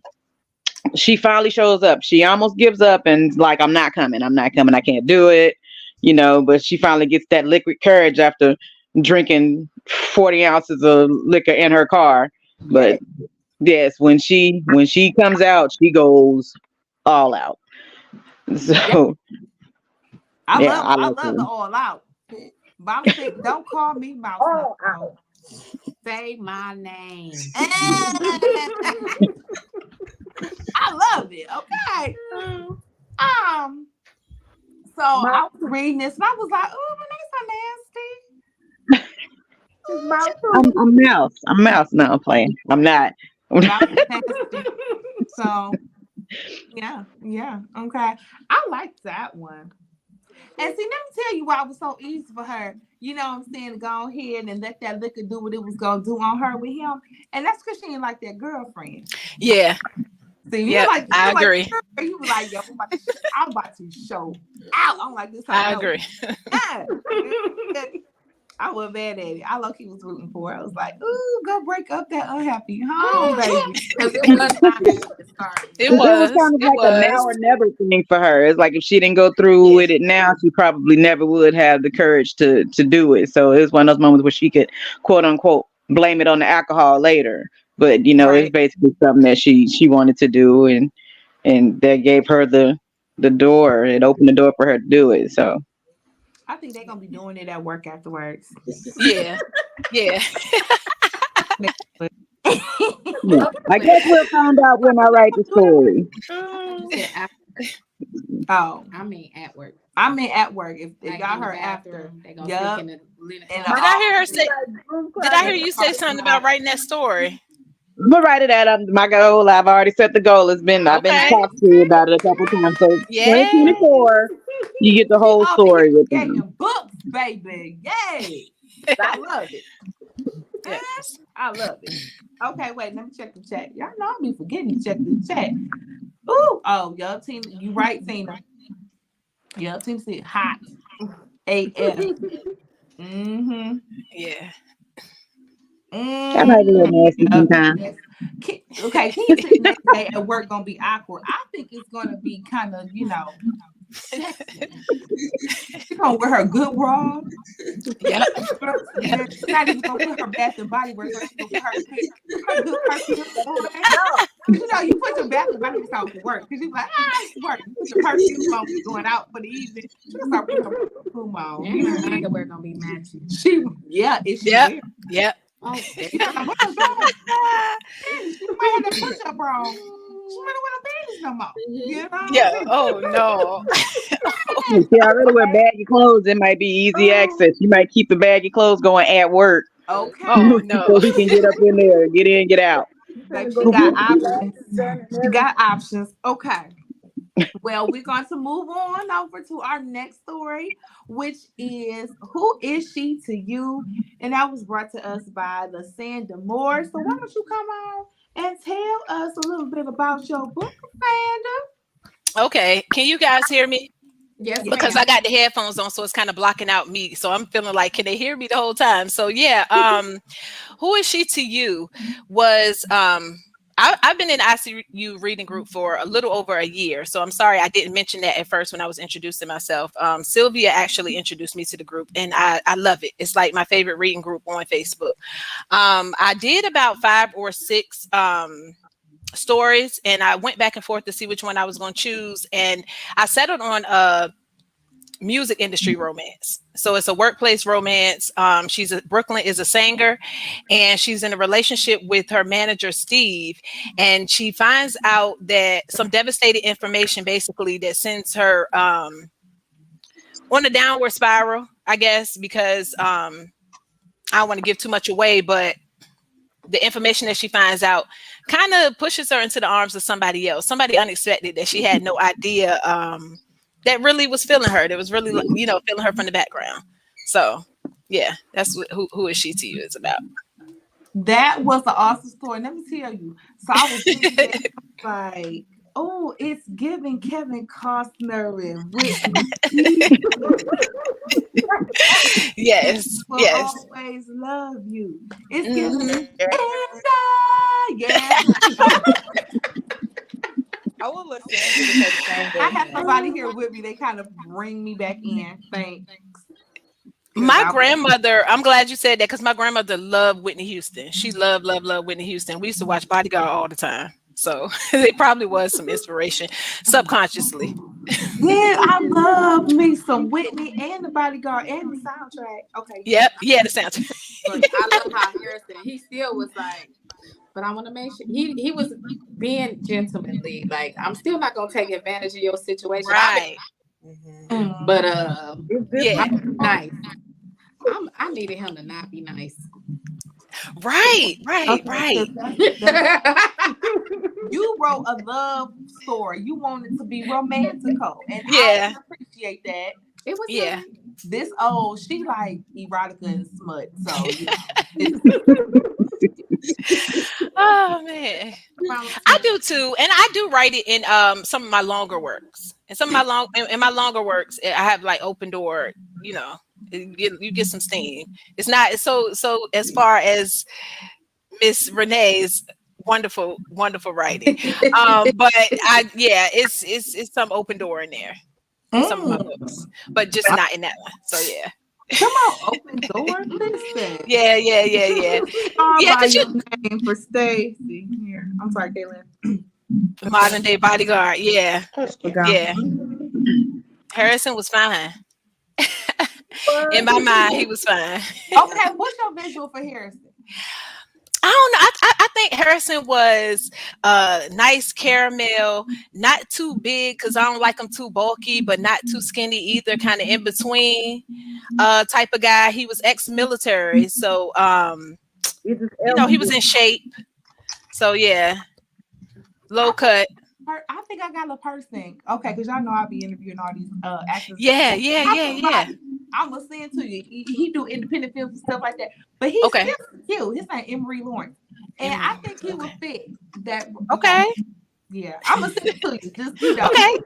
[SPEAKER 7] she finally shows up. She almost gives up and like, I'm not coming. I can't do it. But she finally gets that liquid courage after drinking 40 ounces of liquor in her car. But yes, when she comes out, she goes all out. So
[SPEAKER 1] I
[SPEAKER 7] I
[SPEAKER 1] love
[SPEAKER 7] her.
[SPEAKER 1] the all out. But I'm saying, don't call me Mouse.
[SPEAKER 2] All out.
[SPEAKER 9] Say my name.
[SPEAKER 1] I love it. Okay. So I was reading this and I was like, oh, Renee's so nasty.
[SPEAKER 2] his mouth too.
[SPEAKER 7] I'm mouse. I'm mouse. No, I'm playing. I'm not.
[SPEAKER 1] Mouse is nasty. So yeah, okay. I like that one. And see, let me tell you why it was so easy for her. You know what I'm saying? To go ahead and let that liquor do what it was gonna do on her with him. And that's because she ain't like that girlfriend.
[SPEAKER 6] Yeah.
[SPEAKER 1] See,
[SPEAKER 6] Yeah, I agree.
[SPEAKER 1] Like, you were like, yo, I'm about to show out. I'm like this.
[SPEAKER 6] I agree.
[SPEAKER 1] Yeah. I was mad at it. I low key was rooting for her. I was like, ooh, go break up that unhappy home, baby.
[SPEAKER 9] Because it was not happy to start.
[SPEAKER 6] It
[SPEAKER 7] It was
[SPEAKER 6] was.
[SPEAKER 7] kind of
[SPEAKER 6] It
[SPEAKER 7] like a now
[SPEAKER 6] was.
[SPEAKER 7] or never thing for her. It's like if she didn't go through with it now, she probably never would have the courage to do it. So it was one of those moments where she could quote unquote blame it on the alcohol later. But you know, it's
[SPEAKER 6] Right.
[SPEAKER 7] basically something that she wanted to do, and that gave her the door. It opened the door for her to do it. So
[SPEAKER 1] I think they're gonna be doing it at work afterwards.
[SPEAKER 6] Yeah. Yeah.
[SPEAKER 7] yeah. I guess we'll find out when I write the story.
[SPEAKER 9] You said after.
[SPEAKER 1] Oh,
[SPEAKER 9] I mean at work.
[SPEAKER 1] I meant at work. If they
[SPEAKER 9] Like
[SPEAKER 1] got
[SPEAKER 9] in the
[SPEAKER 1] her after,
[SPEAKER 9] bathroom, they gonna
[SPEAKER 1] yup.
[SPEAKER 9] sneak in the linen
[SPEAKER 1] In
[SPEAKER 9] closet.
[SPEAKER 1] the
[SPEAKER 6] Did I hear her say?
[SPEAKER 2] Room
[SPEAKER 6] Did I hear
[SPEAKER 2] closet.
[SPEAKER 6] you say something about writing that story?
[SPEAKER 7] I'm gonna write it out. My goal. I've already set the goal. I've been
[SPEAKER 6] Okay.
[SPEAKER 7] talked to you about it a couple times. So
[SPEAKER 6] Yeah.
[SPEAKER 7] 2024, you get the
[SPEAKER 1] She
[SPEAKER 7] whole
[SPEAKER 1] over here
[SPEAKER 7] story with me.
[SPEAKER 1] creating books, baby. Yay! I love it.
[SPEAKER 6] Yes.
[SPEAKER 1] I love it. Okay, wait, let me check the chat. Y'all know I be forgetting to check the chat. Ooh, oh, yup, Tina, you right, Tina. Yup, Tina said hot. AF. Mm-hmm.
[SPEAKER 6] Yeah.
[SPEAKER 7] I might be a little nasty sometimes.
[SPEAKER 1] Okay, can you say next day at work gonna be awkward? I think it's gonna be kind of, sexy. She's gonna wear her good bra.
[SPEAKER 6] Yep.
[SPEAKER 1] She's not even gonna put her Bath and Body Works on. She's gonna put her good perfume on. You put your Bath and Body Works on for work because you're like, it's work. You put your perfume on going out for the evening. She's gonna start putting her perfume on.
[SPEAKER 9] And her underwear gonna be matching.
[SPEAKER 1] If she
[SPEAKER 6] Yep. Yep.
[SPEAKER 9] Oh,
[SPEAKER 1] she might have that push-up bra. She might not wear no panties no more. You know?
[SPEAKER 6] Yeah. Oh no.
[SPEAKER 7] If you already wear baggy clothes, it might be easy access. You might keep the baggy clothes going at work.
[SPEAKER 1] Okay.
[SPEAKER 6] Oh no.
[SPEAKER 7] So he can get up in there, get in, get out.
[SPEAKER 1] Like she got options. She got options. Okay. Well, we're going to move on over to our next story, which is Who Is She to You? And that was brought to us by Lysanda Moore. So why don't you come on and tell us a little bit about your book, Lysanda?
[SPEAKER 6] Okay. Can you guys hear me?
[SPEAKER 9] yes,
[SPEAKER 6] Because
[SPEAKER 9] ma'am.
[SPEAKER 6] I got the headphones on, so it's kind of blocking out me. So I'm feeling like, can they hear me the whole time? So yeah, Who Is She to You was I've been in ICU reading group for a little over a year. So I'm sorry I didn't mention that at first when I was introducing myself. Sylvia actually introduced me to the group, and I love it. It's like my favorite reading group on Facebook. I did about 5 or 6 stories, and I went back and forth to see which one I was going to choose, and I settled on a music industry romance. So it's a workplace romance. Brooklyn is a singer, and she's in a relationship with her manager Steve, and she finds out that some devastating information basically that sends her on a downward spiral, I guess, because I don't want to give too much away, but the information that she finds out kind of pushes her into the arms of somebody else, somebody unexpected that she had no idea that really was feeling her. That was really, feeling her from the background. So, yeah, that's what Who Is She to You is about.
[SPEAKER 1] That was an awesome story. Let me tell you. So I was thinking like, oh, it's giving Kevin Costner and Whitney.
[SPEAKER 6] Yes.
[SPEAKER 1] Will
[SPEAKER 6] Yes.
[SPEAKER 1] always love you. It's
[SPEAKER 6] Mhm.
[SPEAKER 1] giving. Yeah.
[SPEAKER 4] I will listen to the same
[SPEAKER 1] I have somebody here with me. They kind of bring me back in. Thanks.
[SPEAKER 6] My grandmother, I'm glad you said that because my grandmother loved Whitney Houston. She loved Whitney Houston. We used to watch Bodyguard all the time. So it probably was some inspiration subconsciously.
[SPEAKER 1] Yeah, I love me some Whitney and the Bodyguard and the soundtrack. Okay.
[SPEAKER 6] Yep. Yeah, the soundtrack.
[SPEAKER 9] Look, I love how Harrison, he still was like, but I want to make sure he was being gentlemanly. Like, I'm still not gonna take advantage of your situation.
[SPEAKER 6] Right.
[SPEAKER 9] But
[SPEAKER 6] Yeah.
[SPEAKER 9] nice. I needed him to not be nice.
[SPEAKER 6] Right.
[SPEAKER 1] Okay, 'cause that's you wrote a love story. You wanted to be romantical, and I
[SPEAKER 6] Yeah.
[SPEAKER 1] can appreciate that.
[SPEAKER 9] It was
[SPEAKER 6] Yeah.
[SPEAKER 9] nice.
[SPEAKER 1] This she like erotica and smut, so it's
[SPEAKER 6] Oh man. I do too, and I do write it in some of my longer works. And some of my in my longer works, I have like open door. You know, you get some steam. It's not so as far as Miss Renee's wonderful writing. But it's some open door in there in some of my books, but just not in that one. So yeah.
[SPEAKER 1] come on, open door. Listen,
[SPEAKER 6] Yeah.
[SPEAKER 1] call
[SPEAKER 6] Yeah,
[SPEAKER 1] by
[SPEAKER 6] because
[SPEAKER 1] your name for Stacy. Here, I'm sorry, Kaylin.
[SPEAKER 6] modern day bodyguard. Yeah.
[SPEAKER 5] That's cute.
[SPEAKER 6] Yeah. Harrison was fine. In my mind, he was fine.
[SPEAKER 1] Okay, what's your visual for Harrison?
[SPEAKER 6] I don't know. I think Harrison was nice caramel, not too big because I don't like him too bulky, but not too skinny either. Kind of in between type of guy. He was ex-military, so
[SPEAKER 2] It's just
[SPEAKER 6] he was in shape. So yeah, low cut.
[SPEAKER 1] I think I got a person. Okay, because y'all know I'll be interviewing all these actors.
[SPEAKER 6] Yeah.
[SPEAKER 1] I'm gonna send to you. He do independent films and stuff like that. But he's
[SPEAKER 6] Okay.
[SPEAKER 1] still cute. His name Emery Lawrence. And I think he would fit that.
[SPEAKER 6] Okay.
[SPEAKER 1] Yeah. I'm gonna send it to you. Just
[SPEAKER 6] Okay.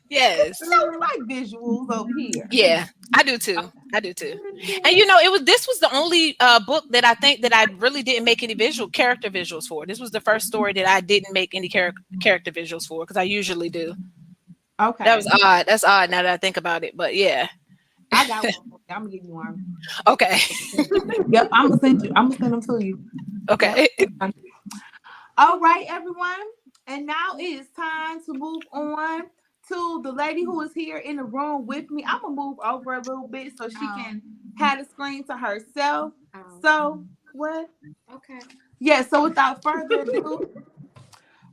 [SPEAKER 6] Yes.
[SPEAKER 1] we like visuals over here.
[SPEAKER 6] Yeah, I do too. And this was the only book that I think that I really didn't make any character visuals for. This was the first story that I didn't make any character visuals for because I usually do.
[SPEAKER 1] Okay.
[SPEAKER 6] That was odd. That's odd now that I think about it. But yeah.
[SPEAKER 1] I got one. I'm gonna give you one.
[SPEAKER 6] Okay.
[SPEAKER 1] Yep, I'm gonna send them to you.
[SPEAKER 6] Okay.
[SPEAKER 1] Yep. All right, everyone. And now it is time to move on to the lady who is here in the room with me. I'm gonna move over a little bit so she can have the screen to herself. So what?
[SPEAKER 9] Okay.
[SPEAKER 1] Yeah, so without further ado,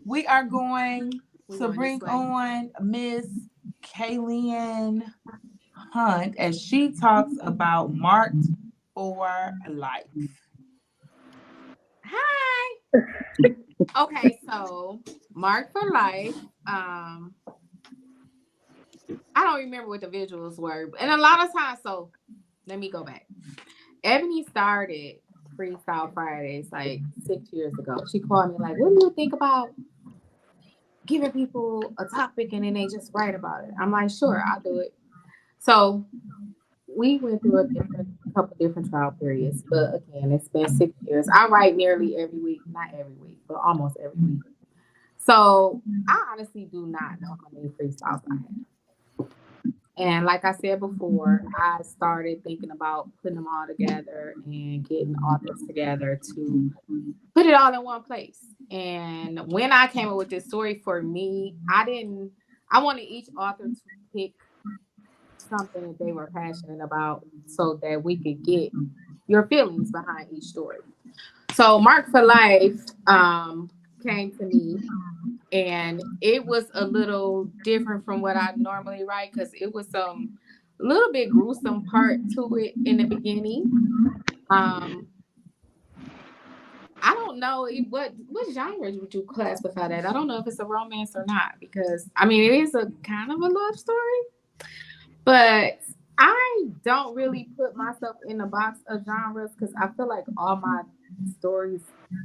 [SPEAKER 1] we are going to bring on Miss Kaylin Hunt as she talks about Marked for Life.
[SPEAKER 9] Hi. Okay, so Marked for Life. I don't remember what the visuals were, and a lot of times. So let me go back. Ebony started Freestyle Fridays like 6 years ago. She called me like, "What do you think about giving people a topic and then they just write about it?" I'm like, "Sure, I'll do it." So we went through a couple different trial periods, but again, it's been 6 years. I write nearly every week, not every week, but almost every week. So I honestly do not know how many freestyles I have. And like I said before, I started thinking about putting them all together and getting authors together to put it all in one place. And when I came up with this story for me, I wanted each author to pick something that they were passionate about so that we could get your feelings behind each story. So Marked for Life came to me, and it was a little different from what I normally write because it was some little bit gruesome part to it in the beginning. I don't know what genre would you classify that. I don't know if it's a romance or not because I mean it is a kind of a love story, but I don't really put myself in the box of genres because I feel like all my stories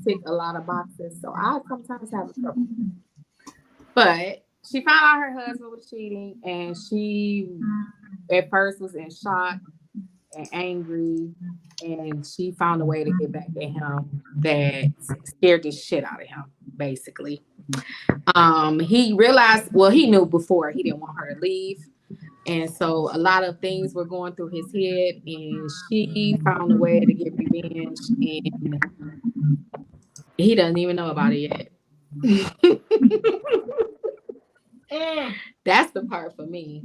[SPEAKER 9] tick a lot of boxes, so I sometimes have trouble. But she found out her husband was cheating, and she at first was in shock and angry, and she found a way to get back at him that scared the shit out of him, basically. He realized, well, he knew before he didn't want her to leave. And so a lot of things were going through his head, and she found a way to get revenge, and he doesn't even know about it yet. That's the part for me.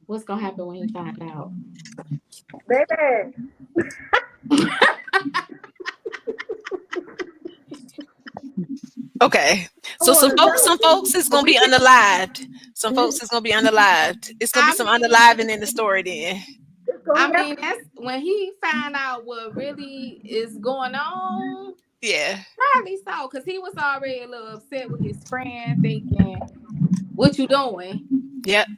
[SPEAKER 9] What's gonna happen when he finds out?
[SPEAKER 2] Baby.
[SPEAKER 6] Okay. So some folks is gonna be unalived. Some folks is gonna be unalived. It's gonna be some unaliving in the story then.
[SPEAKER 2] It's
[SPEAKER 9] I mean, that's when he found out what really is going on.
[SPEAKER 6] Yeah.
[SPEAKER 9] Probably so, because he was already a little upset with his friend, thinking, "What you doing?"
[SPEAKER 6] Yep.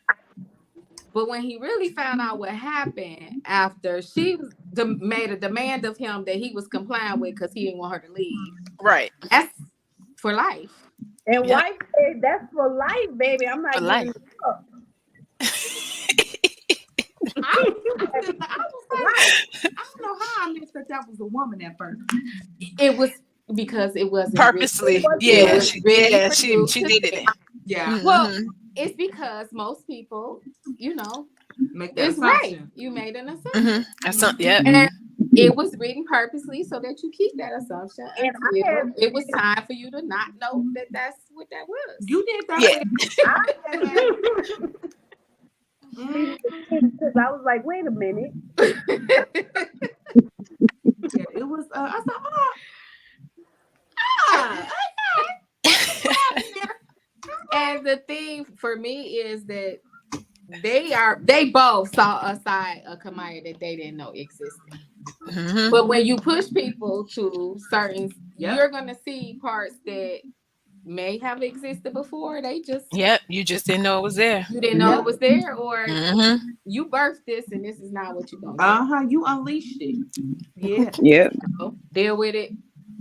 [SPEAKER 9] But when he really found out what happened after she made a demand of him that he was complying with because he didn't want her to leave,
[SPEAKER 6] Right.
[SPEAKER 9] that's for life.
[SPEAKER 2] And
[SPEAKER 6] Yep.
[SPEAKER 2] wife said, "That's for life, baby. I'm not
[SPEAKER 6] For
[SPEAKER 2] giving
[SPEAKER 6] life.
[SPEAKER 2] it up."
[SPEAKER 1] I was like, I don't know how I missed that was a woman at first.
[SPEAKER 9] It was because it wasn't
[SPEAKER 6] Purposely.
[SPEAKER 9] written.
[SPEAKER 6] Yeah.
[SPEAKER 9] It was written for
[SPEAKER 6] She
[SPEAKER 9] you
[SPEAKER 6] she
[SPEAKER 9] to
[SPEAKER 6] did
[SPEAKER 9] think.
[SPEAKER 6] it.
[SPEAKER 1] Yeah,
[SPEAKER 9] Well,
[SPEAKER 6] Mhm.
[SPEAKER 9] it's because most people,
[SPEAKER 1] make that
[SPEAKER 9] it's right.
[SPEAKER 1] assumption.
[SPEAKER 9] You made an assumption.
[SPEAKER 6] Mhm. Yep.
[SPEAKER 9] And it was written purposely so that you keep that assumption
[SPEAKER 2] And I
[SPEAKER 9] until
[SPEAKER 2] had-
[SPEAKER 9] it was time for you to not know that that's what that was.
[SPEAKER 1] You did that.
[SPEAKER 6] Yeah.
[SPEAKER 2] Because I was like, wait a minute.
[SPEAKER 1] Yeah, it was. I said,
[SPEAKER 9] And the thing for me is that they both saw a side of Kamaya that they didn't know existed.
[SPEAKER 6] Mhm.
[SPEAKER 9] But when you push people to certain,
[SPEAKER 1] Yep.
[SPEAKER 9] you're gonna see parts that may have existed before. They just
[SPEAKER 6] Yep. You just didn't know it was there.
[SPEAKER 9] you didn't know it was there, or
[SPEAKER 6] Mhm.
[SPEAKER 9] you birthed this and this is not what you're gonna do.
[SPEAKER 1] You unleashed it. Yeah.
[SPEAKER 7] Yep.
[SPEAKER 9] So, deal with it.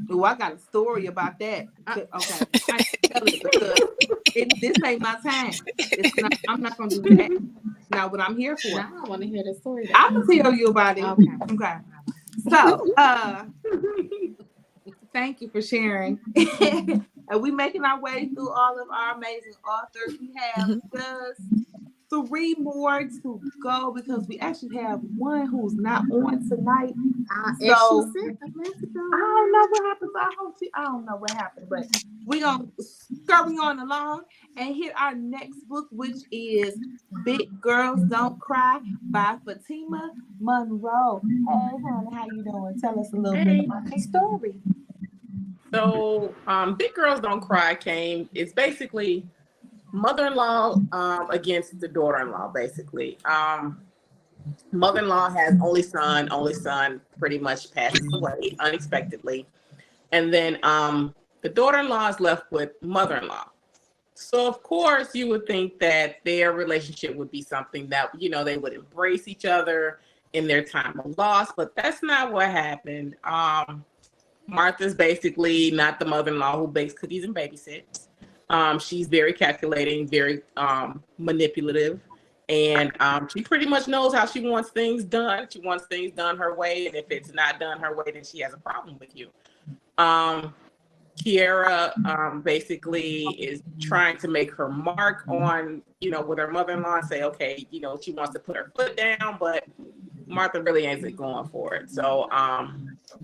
[SPEAKER 1] Oh, I got a story about that. Okay, I tell it because this ain't my time. I'm not gonna do that. Not what I'm here for.
[SPEAKER 9] Now I want to hear the story.
[SPEAKER 1] I'm gonna tell you about it. Okay. So, thank you for sharing. And we making our way through all of our amazing authors. We have just 3 more to go because we actually have one who's not on tonight. So I don't know what happened. I don't know what happened, but we're gonna scurry on along and hit our next book, which is Big Girls Don't Cry by Fatima Monroe. Hey honey, how you doing? Tell us a little bit about your story.
[SPEAKER 8] So, Big Girls Don't Cry it's basically mother-in-law against the daughter-in-law, basically. Mother-in-law has only son pretty much passes away unexpectedly. And then the daughter-in-law is left with mother-in-law. So of course you would think that their relationship would be something that, they would embrace each other in their time of loss, but that's not what happened. Martha's basically not the mother-in-law who bakes cookies and babysits. She's very calculating, very manipulative, and she pretty much knows how she wants things done. She wants things done her way, and if it's not done her way, then she has a problem with you. Kiara basically is trying to make her mark on, with her mother-in-law and say, okay, she wants to put her foot down, but Martha really ain't going for it. So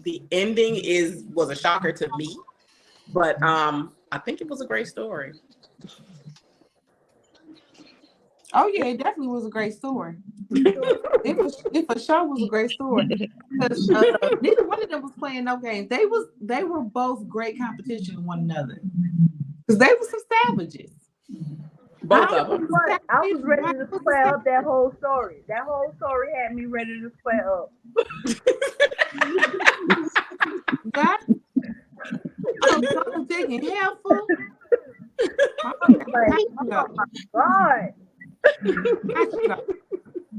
[SPEAKER 8] the ending was a shocker to me, but I think it was a great story.
[SPEAKER 1] Oh yeah, it definitely was a great story. It for sure was a great story. Because neither one of them was playing no games. They were both great competition with one another. Because they were some savages.
[SPEAKER 8] Both of them.
[SPEAKER 2] I was ready to square up that whole story. That whole story had me ready to square up.
[SPEAKER 1] God, I'm taking helpful.
[SPEAKER 2] Oh my God.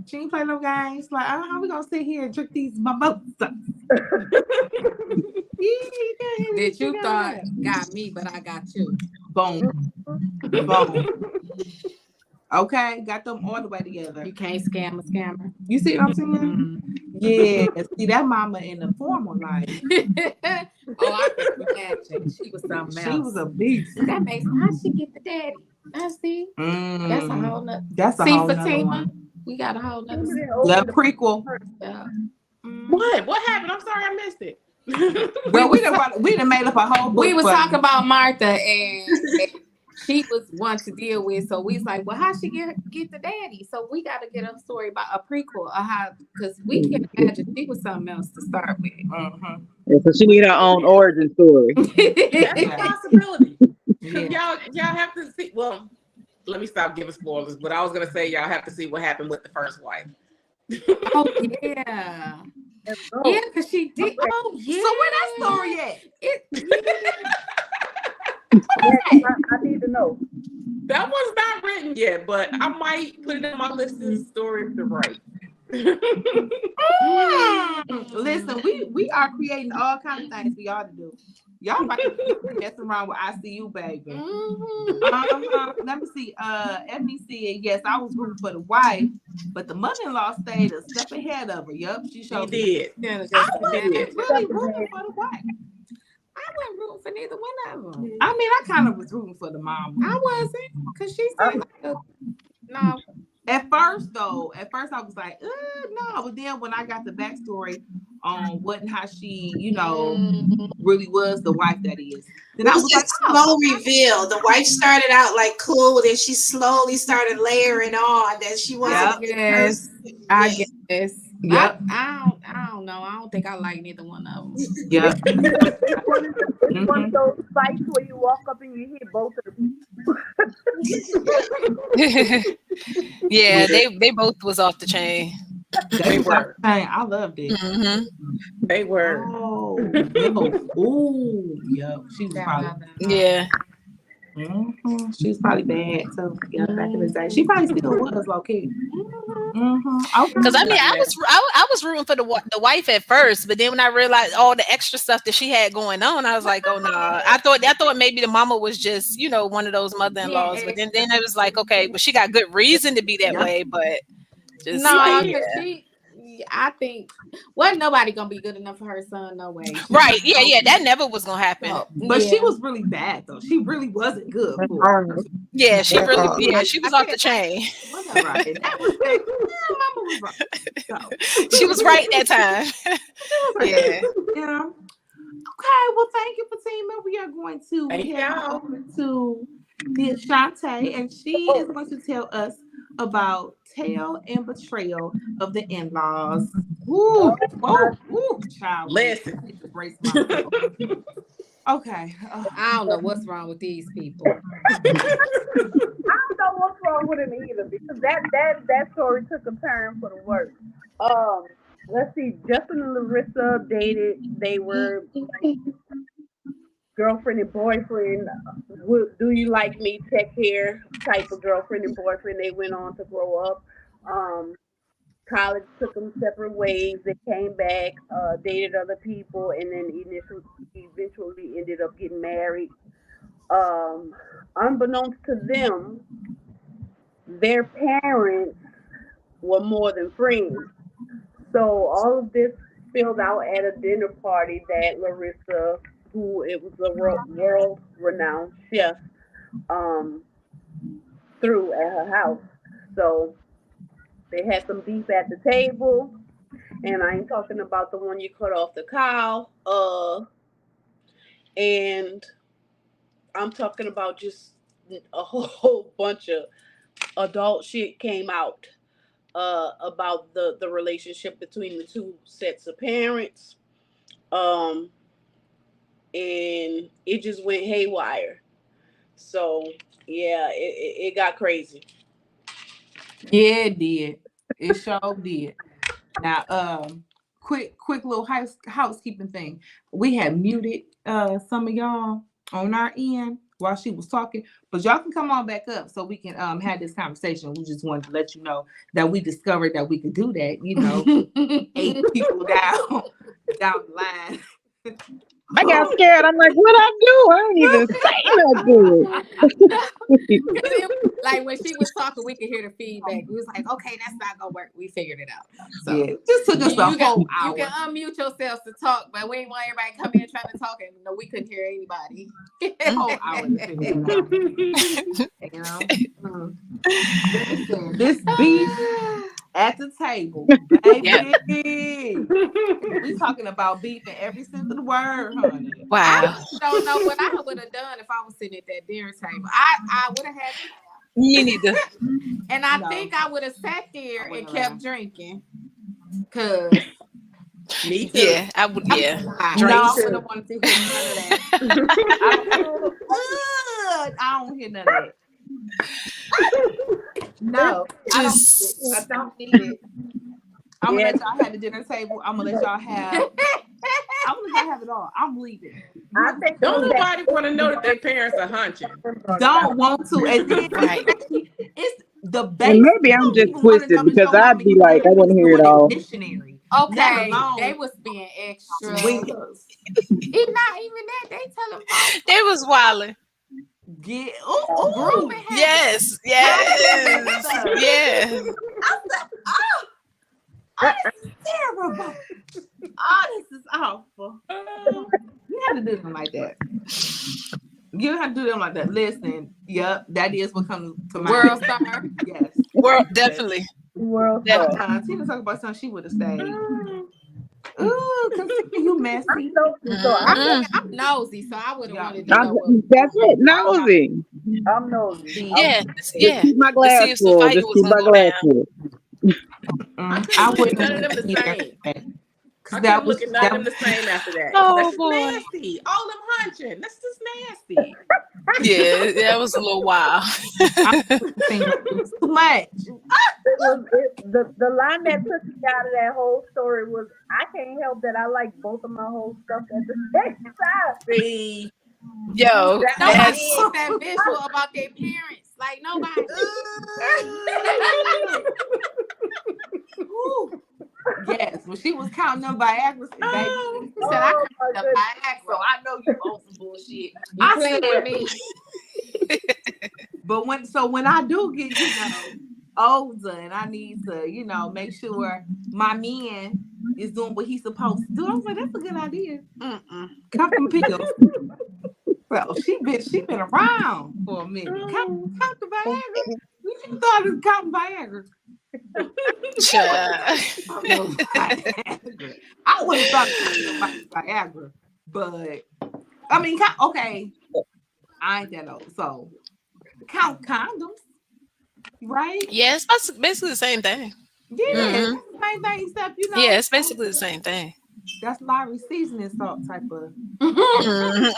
[SPEAKER 1] She ain't play no games. Like, how we gonna sit here and drink these mimosas?
[SPEAKER 9] That you thought got me, but I got you.
[SPEAKER 1] Boom. Boom. Okay, got them all the way together.
[SPEAKER 9] You can't scam a scammer.
[SPEAKER 1] You see what I'm saying? Yeah. See that mama in the formal life.
[SPEAKER 9] Oh, I can imagine. She was something else.
[SPEAKER 1] She was a beast.
[SPEAKER 9] That makes how she get the daddy. I see. That's a whole nother.
[SPEAKER 1] That's a whole nother one.
[SPEAKER 9] We got a whole nother.
[SPEAKER 1] The prequel.
[SPEAKER 9] Yeah.
[SPEAKER 8] What happened? I'm sorry, I missed it.
[SPEAKER 1] Well, we done made up a whole book.
[SPEAKER 9] We was talking about Martha and she was one to deal with. So we was like, well, how she get the daddy? So we got to get a story about a prequel of how, because we can't imagine she was something else to start with.
[SPEAKER 7] Yeah, so she need her own origin story.
[SPEAKER 8] That's a possibility. Yeah. Y'all have to see. Well, let me stop giving spoilers. But I was gonna say y'all have to see what happened with the first wife.
[SPEAKER 9] Oh yeah.
[SPEAKER 2] No.
[SPEAKER 9] Yeah, because she did. Oh yeah.
[SPEAKER 1] So where that story at?
[SPEAKER 2] I need to know.
[SPEAKER 8] That one's not written yet, but I might put it in my list of stories to write.
[SPEAKER 1] Listen, we are creating all kinds of things for y'all to do. Y'all might be messing around with ICU, baby. Let me see. Ebony said, yes, I was rooting for the wife, but the mother-in-law stayed a step ahead of her. Yup, she
[SPEAKER 8] He
[SPEAKER 1] showed
[SPEAKER 8] did.
[SPEAKER 1] I wasn't really rooting for the wife.
[SPEAKER 9] I wasn't rooting for neither one of them.
[SPEAKER 1] I mean, I kind of was rooting for the mom.
[SPEAKER 9] I wasn't, because she seemed like no.
[SPEAKER 1] At first I was like, no. But then when I got the backstory on what and how she, really was the wife that is, then
[SPEAKER 3] It
[SPEAKER 1] I
[SPEAKER 3] was
[SPEAKER 1] was
[SPEAKER 3] a
[SPEAKER 1] like,
[SPEAKER 3] slow reveal. The wife started out like cool, then she slowly started layering on that she wasn't.
[SPEAKER 9] Yes, I guess.
[SPEAKER 1] Yep.
[SPEAKER 9] I don't know. I don't think I like neither one of them.
[SPEAKER 1] Yep.
[SPEAKER 2] It's one of those fights where you walk up and you hit both of the people.
[SPEAKER 6] Yeah, they both was off the chain.
[SPEAKER 1] They were. I loved it.
[SPEAKER 6] Mm-hmm.
[SPEAKER 8] They were.
[SPEAKER 1] Oh, no. Ooh, yeah. She was probably.
[SPEAKER 6] Yeah.
[SPEAKER 1] Mm-hmm. She was probably bad too. Yeah, back in the day, she probably still was low key. Okay.
[SPEAKER 6] Because I mean, I was rooting for the wife at first, but then when I realized all the extra stuff that she had going on, I was like, oh no. I thought maybe the mama was just one of those mother-in-laws, but then I was like, okay, but she got good reason to be that way, but just
[SPEAKER 9] I think wasn't nobody gonna be good enough for her son, no way.
[SPEAKER 6] Right? Yeah, that never was gonna happen.
[SPEAKER 1] But she was really bad though. She really wasn't good for her.
[SPEAKER 6] Yeah, she really, she was off the chain.
[SPEAKER 1] Right. That was mama was right. So.
[SPEAKER 6] She was right that time.
[SPEAKER 1] Yeah. Okay, well, thank you, Fatima. We are going to head over to the Ashante, and she is going to tell us about tale and betrayal of the in-laws. Ooh, child.
[SPEAKER 8] Listen.
[SPEAKER 1] Okay.
[SPEAKER 9] I don't know what's wrong with these people.
[SPEAKER 2] I don't know what's wrong with him either, because that story took a turn for the worse. Let's see. Justin and Larissa dated. They were like girlfriend and boyfriend. Do you like me? Check here type of girlfriend and boyfriend. They went on to grow up. College took them separate ways. They came back, dated other people, and then eventually ended up getting married. Unbeknownst to them, their parents were more than friends. So all of this spilled out at a dinner party that Larissa, who it was a world-renowned chef, threw at her house. So they had some beef at the table, and I ain't talking about the one you cut off the cow. And I'm talking about just a whole bunch of adult shit came out about the relationship between the two sets of parents. And it just went haywire. So yeah, it got crazy.
[SPEAKER 1] Yeah, it did. It sure did. Now, quick little housekeeping thing. We had muted some of y'all on our end while she was talking, but y'all can come on back up so we can have this conversation. We just wanted to let you know that we discovered that we could do that. 8 people down the line.
[SPEAKER 7] I got scared. I'm like, what I do? I ain't even say nothing.
[SPEAKER 9] Like when she was talking, we could hear the feedback. We was like, okay, that's not gonna work. We figured it out. So
[SPEAKER 1] yeah, just took us a whole hour.
[SPEAKER 9] You can unmute yourselves to talk, but we didn't want everybody come in trying to talk, and no, we couldn't hear anybody.
[SPEAKER 1] A whole hour to figure it out. This beef at the table, baby. We talking about beef in every sense of the word, honey.
[SPEAKER 6] Wow.
[SPEAKER 9] I don't know what I would have done if I was sitting at that dinner table. I would have had to.
[SPEAKER 6] Me neither.
[SPEAKER 9] And I think I would have sat there and kept drinking. Cause
[SPEAKER 8] me too.
[SPEAKER 6] Yeah, I would. Yeah,
[SPEAKER 9] I would have wanted to hear none of that.
[SPEAKER 1] I don't hear none of that. No, I don't need it. I'm gonna
[SPEAKER 7] Yeah.
[SPEAKER 1] let y'all have the dinner table. I'm gonna let y'all have. I'm gonna let y'all have it all. I'm leaving.
[SPEAKER 2] I think
[SPEAKER 8] Don't
[SPEAKER 2] that
[SPEAKER 8] nobody want to know that their parents are hunching.
[SPEAKER 1] Don't want to. And then
[SPEAKER 6] Right.
[SPEAKER 1] it's the
[SPEAKER 7] And
[SPEAKER 1] base.
[SPEAKER 7] maybe
[SPEAKER 1] I
[SPEAKER 7] I'm
[SPEAKER 1] don't
[SPEAKER 7] just
[SPEAKER 1] even want to
[SPEAKER 7] twisted
[SPEAKER 1] know that
[SPEAKER 7] because
[SPEAKER 1] your mama
[SPEAKER 7] I'd be
[SPEAKER 1] even
[SPEAKER 7] like, I want to hear it
[SPEAKER 1] doing
[SPEAKER 7] all.
[SPEAKER 1] a dictionary.
[SPEAKER 9] Okay,
[SPEAKER 1] Let alone
[SPEAKER 9] they was being extra.
[SPEAKER 1] swingers.
[SPEAKER 9] It's not even that. They telling folks
[SPEAKER 6] They was wilding.
[SPEAKER 1] Get
[SPEAKER 9] grooming habits.
[SPEAKER 6] Yes, yes, yeah.
[SPEAKER 1] Oh, this is terrible. Oh, this is awful. You have to do them like that. You have to do them like that. Listen, yep, that is what comes to mind.
[SPEAKER 9] World star.
[SPEAKER 1] Yes.
[SPEAKER 6] World, definitely.
[SPEAKER 2] world star.
[SPEAKER 1] Tina talk about something she would have stayed. Ooh, consider you messy.
[SPEAKER 9] I'm nosy, so I would have
[SPEAKER 1] Yeah.
[SPEAKER 9] wanted to know what.
[SPEAKER 7] That's it. Nosy.
[SPEAKER 2] I'm nosy.
[SPEAKER 6] Yeah,
[SPEAKER 7] Just
[SPEAKER 6] yeah.
[SPEAKER 7] keep my
[SPEAKER 6] To
[SPEAKER 7] glass
[SPEAKER 6] see if the
[SPEAKER 7] full.
[SPEAKER 6] fight
[SPEAKER 7] Just
[SPEAKER 6] was
[SPEAKER 7] keep
[SPEAKER 6] gonna
[SPEAKER 7] my
[SPEAKER 6] go
[SPEAKER 7] glass
[SPEAKER 6] down.
[SPEAKER 7] full.
[SPEAKER 8] I couldn't
[SPEAKER 1] I
[SPEAKER 8] look at
[SPEAKER 1] wouldn't
[SPEAKER 8] none of them the
[SPEAKER 1] either.
[SPEAKER 8] same. I
[SPEAKER 1] That
[SPEAKER 8] couldn't
[SPEAKER 1] was
[SPEAKER 8] look at none of them the same after that.
[SPEAKER 6] Oh,
[SPEAKER 8] That's just
[SPEAKER 6] boy.
[SPEAKER 8] nasty. All them hunching. That's just nasty.
[SPEAKER 6] Yeah, that was a little wild.
[SPEAKER 1] too much.
[SPEAKER 2] The line that took me out of that whole story was I can't help that I like both of my whole stuff at the same time.
[SPEAKER 8] See,
[SPEAKER 6] Yo,
[SPEAKER 9] Nobody
[SPEAKER 6] that's
[SPEAKER 9] gets that visual about their parents. Like nobody.
[SPEAKER 1] Ooh. Yes, when she was counting them Viagra, baby.
[SPEAKER 9] He said, I
[SPEAKER 2] Oh,
[SPEAKER 9] come
[SPEAKER 2] my
[SPEAKER 9] to
[SPEAKER 2] goodness.
[SPEAKER 9] Viagra.
[SPEAKER 1] So I know you on some bullshit.
[SPEAKER 9] You
[SPEAKER 1] I
[SPEAKER 9] playing
[SPEAKER 1] swear.
[SPEAKER 9] with me.
[SPEAKER 1] But when I do get, older and I need to, make sure my man is doing what he's supposed to do, I was like, that's a good idea. Count them pills. Well, she been around for a minute. Count the Viagra. You thought it was counting Viagra. Viagra. I would have thought it was Viagra, but I mean, okay, I ain't that old, so count condoms, right?
[SPEAKER 6] yeah, it's basically the same thing.
[SPEAKER 1] Yeah,
[SPEAKER 6] Mhm.
[SPEAKER 1] that's the same thing, except
[SPEAKER 6] Yeah, it's basically the same thing.
[SPEAKER 1] that's Lowry seasoning salt type of.
[SPEAKER 6] Mhm.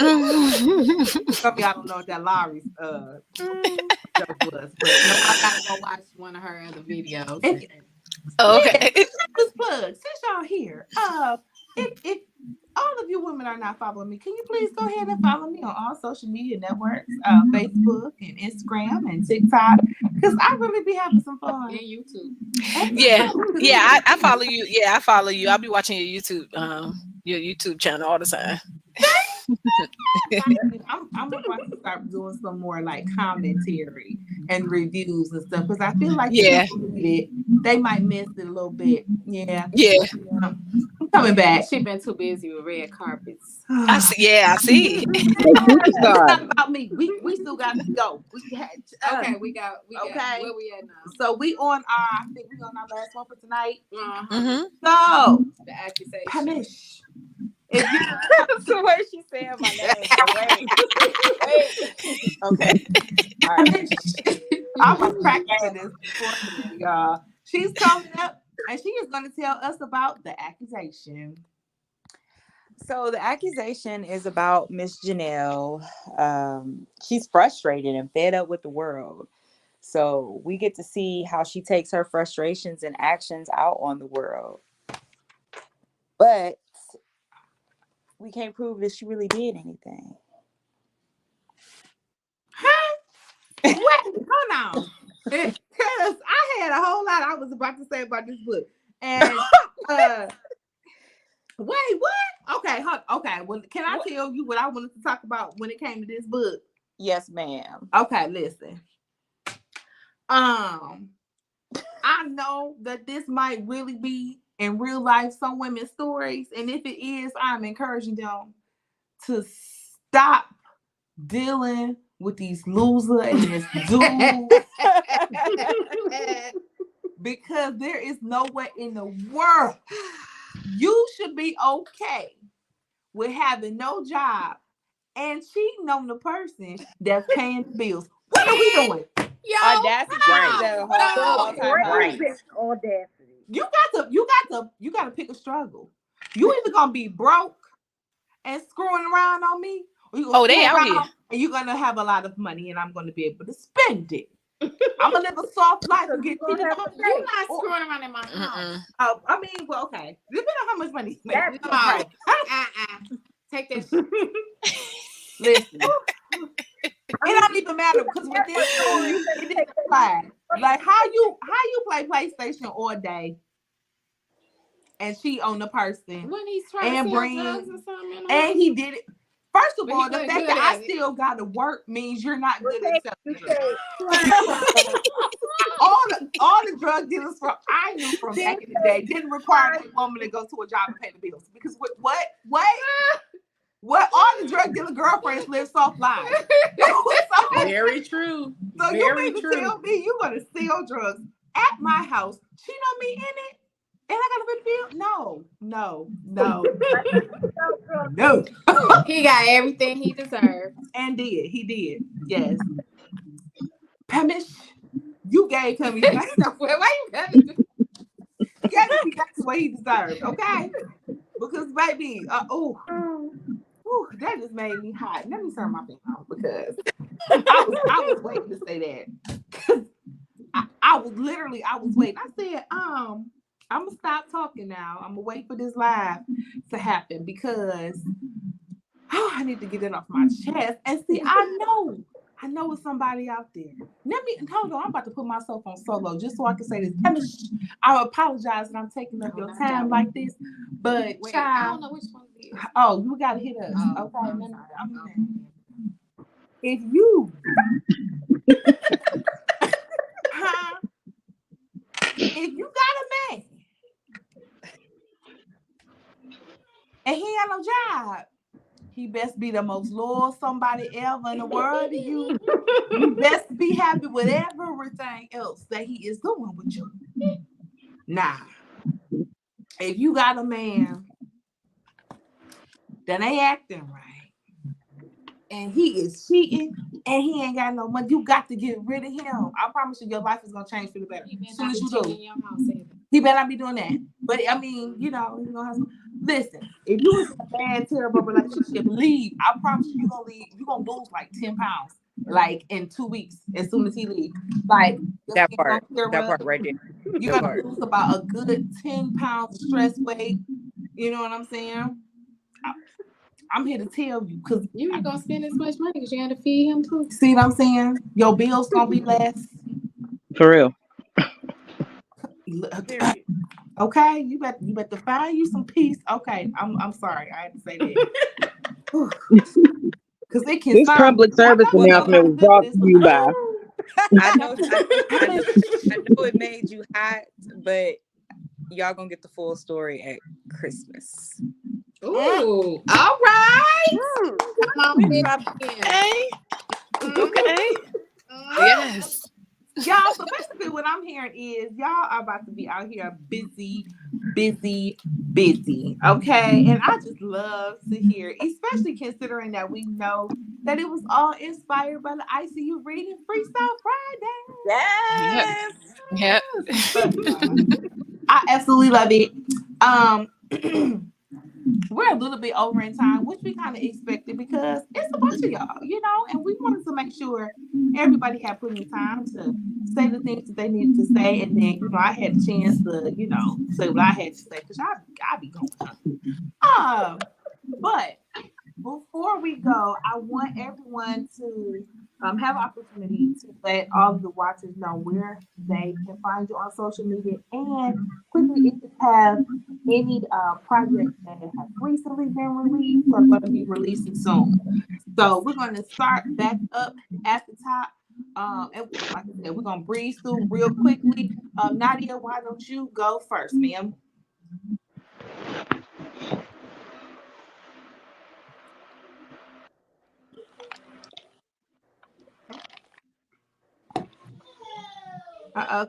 [SPEAKER 1] Some of y'all don't know what that Lowry's joke was, but
[SPEAKER 9] I gotta go watch one of her other videos.
[SPEAKER 6] Okay.
[SPEAKER 1] this plug, since y'all here, if all of you women are not following me, can you please go ahead and follow me on all social media networks, Facebook and Instagram and TikTok, because I really be having some fun.
[SPEAKER 9] And YouTube.
[SPEAKER 6] Yeah, I follow you. Yeah, I follow you. I'll be watching your YouTube channel all the time.
[SPEAKER 1] I'm about to start doing some more like commentary and reviews and stuff, because I feel like
[SPEAKER 6] Yeah.
[SPEAKER 1] they might miss it a little bit. Yeah. I'm coming back.
[SPEAKER 9] She been too busy with red carpets.
[SPEAKER 6] I see. Yeah, I see.
[SPEAKER 1] It's not about me. We still got to go.
[SPEAKER 9] Okay, we got
[SPEAKER 1] okay.
[SPEAKER 9] where we at now?
[SPEAKER 1] So we on I think we on our last one for tonight.
[SPEAKER 6] Mm-hmm.
[SPEAKER 1] So
[SPEAKER 9] The accusation.
[SPEAKER 1] Punish. If you
[SPEAKER 4] That's the way she said my name. Wait. Okay. All right.
[SPEAKER 1] I was practicing this beforehand, y'all. She's coming up and she is going to tell us about the accusation.
[SPEAKER 4] So the accusation is about Miss Janelle. She's frustrated and fed up with the world. So we get to see how she takes her frustrations and actions out on the world. But we can't prove that she really did anything.
[SPEAKER 1] Huh? Wait, hold on. Because I had a whole lot I was about to say about this book. And wait, what? Okay, okay. Well, can I tell you what I wanted to talk about when it came to this book?
[SPEAKER 4] Yes, ma'am.
[SPEAKER 1] Okay, listen. I know that this might really be in real life some women's stories, and if it is, I'm encouraging them to stop dealing with these losers and this dude because there is no way in the world you should be okay with having no job and cheating on the person that's paying the bills. What are we doing?
[SPEAKER 9] Yo,
[SPEAKER 4] Audacity.
[SPEAKER 2] Crazy audacity.
[SPEAKER 1] You got to pick a struggle. You either gonna be broke and screwing around on me, or you gonna
[SPEAKER 6] they out here.
[SPEAKER 1] and you're gonna have a lot of money and I'm gonna be able to spend it. I'm gonna live a soft life and get cheated on.
[SPEAKER 9] You not screwing around in my house.
[SPEAKER 1] I mean, well, okay. Depending on how much money you make.
[SPEAKER 9] No. Right. Take that shit.
[SPEAKER 1] Listen. It don't even matter because with this story, it didn't apply. Like how you play PlayStation all day and cheat on the person
[SPEAKER 9] When he's trying
[SPEAKER 1] and
[SPEAKER 9] to
[SPEAKER 1] bring
[SPEAKER 9] sell drugs or something,
[SPEAKER 1] and he did it. First of
[SPEAKER 9] But
[SPEAKER 1] all,
[SPEAKER 9] he
[SPEAKER 1] the
[SPEAKER 9] wasn't
[SPEAKER 1] fact
[SPEAKER 9] good
[SPEAKER 1] that I
[SPEAKER 9] at it.
[SPEAKER 1] still got to work means you're not good at selling drugs.
[SPEAKER 2] Okay.
[SPEAKER 1] all the drug dealers I knew from back in the day didn't require that woman to go to a job and pay the bills because what all the drug dealer girlfriends live soft lives.
[SPEAKER 8] Very true.
[SPEAKER 1] So
[SPEAKER 8] Very
[SPEAKER 1] you mean to
[SPEAKER 8] true.
[SPEAKER 1] tell me you gonna sell drugs at my house, cheat on me in it, and I gotta pay the bill? No. No.
[SPEAKER 9] He got everything he deserved.
[SPEAKER 1] And he did. Yes. Pamish, you gave Cummy
[SPEAKER 9] Why you got it?
[SPEAKER 1] he got what he deserved, okay? Because baby, that just made me hot. Let me turn my thing off because I was waiting to say that. I was waiting. I said, I'm gonna stop talking now. I'm gonna wait for this live to happen because I need to get it off my chest. And see, I know it's somebody out there. Hold on, I'm about to put myself on solo just so I can say this. I apologize that I'm taking up your time like this, but
[SPEAKER 9] Wait, I don't know which one it is.
[SPEAKER 1] oh, you gotta hit us.
[SPEAKER 9] Oh,
[SPEAKER 1] okay. If you if you got a man and he ain't no job, he best be the most loyal somebody ever in the world to you. You best be happy with everything else that he is doing with you. Nah. If you got a man that ain't acting right and he is cheating and he ain't got no money, you got to get rid of him. I promise you, your life is gonna change for the better as soon as you do. He better not be doing that. But I mean, you know have some. Listen, if you was in a bad, terrible relationship, leave. I promise you, you're gonna lose like 10 pounds, like in 2 weeks, as soon as he leaves. Like
[SPEAKER 4] That part right there.
[SPEAKER 1] You're gonna lose about a good 10 pounds stress weight. You know what I'm saying? I'm here to tell you because
[SPEAKER 9] you ain't gonna spend as much money because you got to feed him too.
[SPEAKER 1] See what I'm saying? Your bills gonna be less.
[SPEAKER 7] For real.
[SPEAKER 1] Okay, you better find you some peace. Okay, I'm sorry, I had to say that. Because it can.
[SPEAKER 7] This public service announcement was brought to you by.
[SPEAKER 4] I know it made you hot, but y'all gonna get the full story at Christmas.
[SPEAKER 9] Ooh, all right. Come on,
[SPEAKER 6] Okay. Yes.
[SPEAKER 1] Y'all, so basically what I'm hearing is y'all are about to be out here busy. Okay. And I just love to hear, especially considering that we know that it was all inspired by the ICU reading Freestyle Friday.
[SPEAKER 6] Yep.
[SPEAKER 1] I absolutely love it. We're a little bit over in time, which we kind of expected because it's a bunch of y'all, and we wanted to make sure everybody had plenty of time to say the things that they needed to say. And then, I had the chance to, say what I had to say because I be going. But before we go, I want everyone to have an opportunity to let all of the watchers know where they can find you on social media, and quickly if you have any projects that have recently been released or going to be releasing soon. So we're going to start back up at the top. And like I said, we're going to breeze through real quickly. Nadia, why don't you go first, ma'am?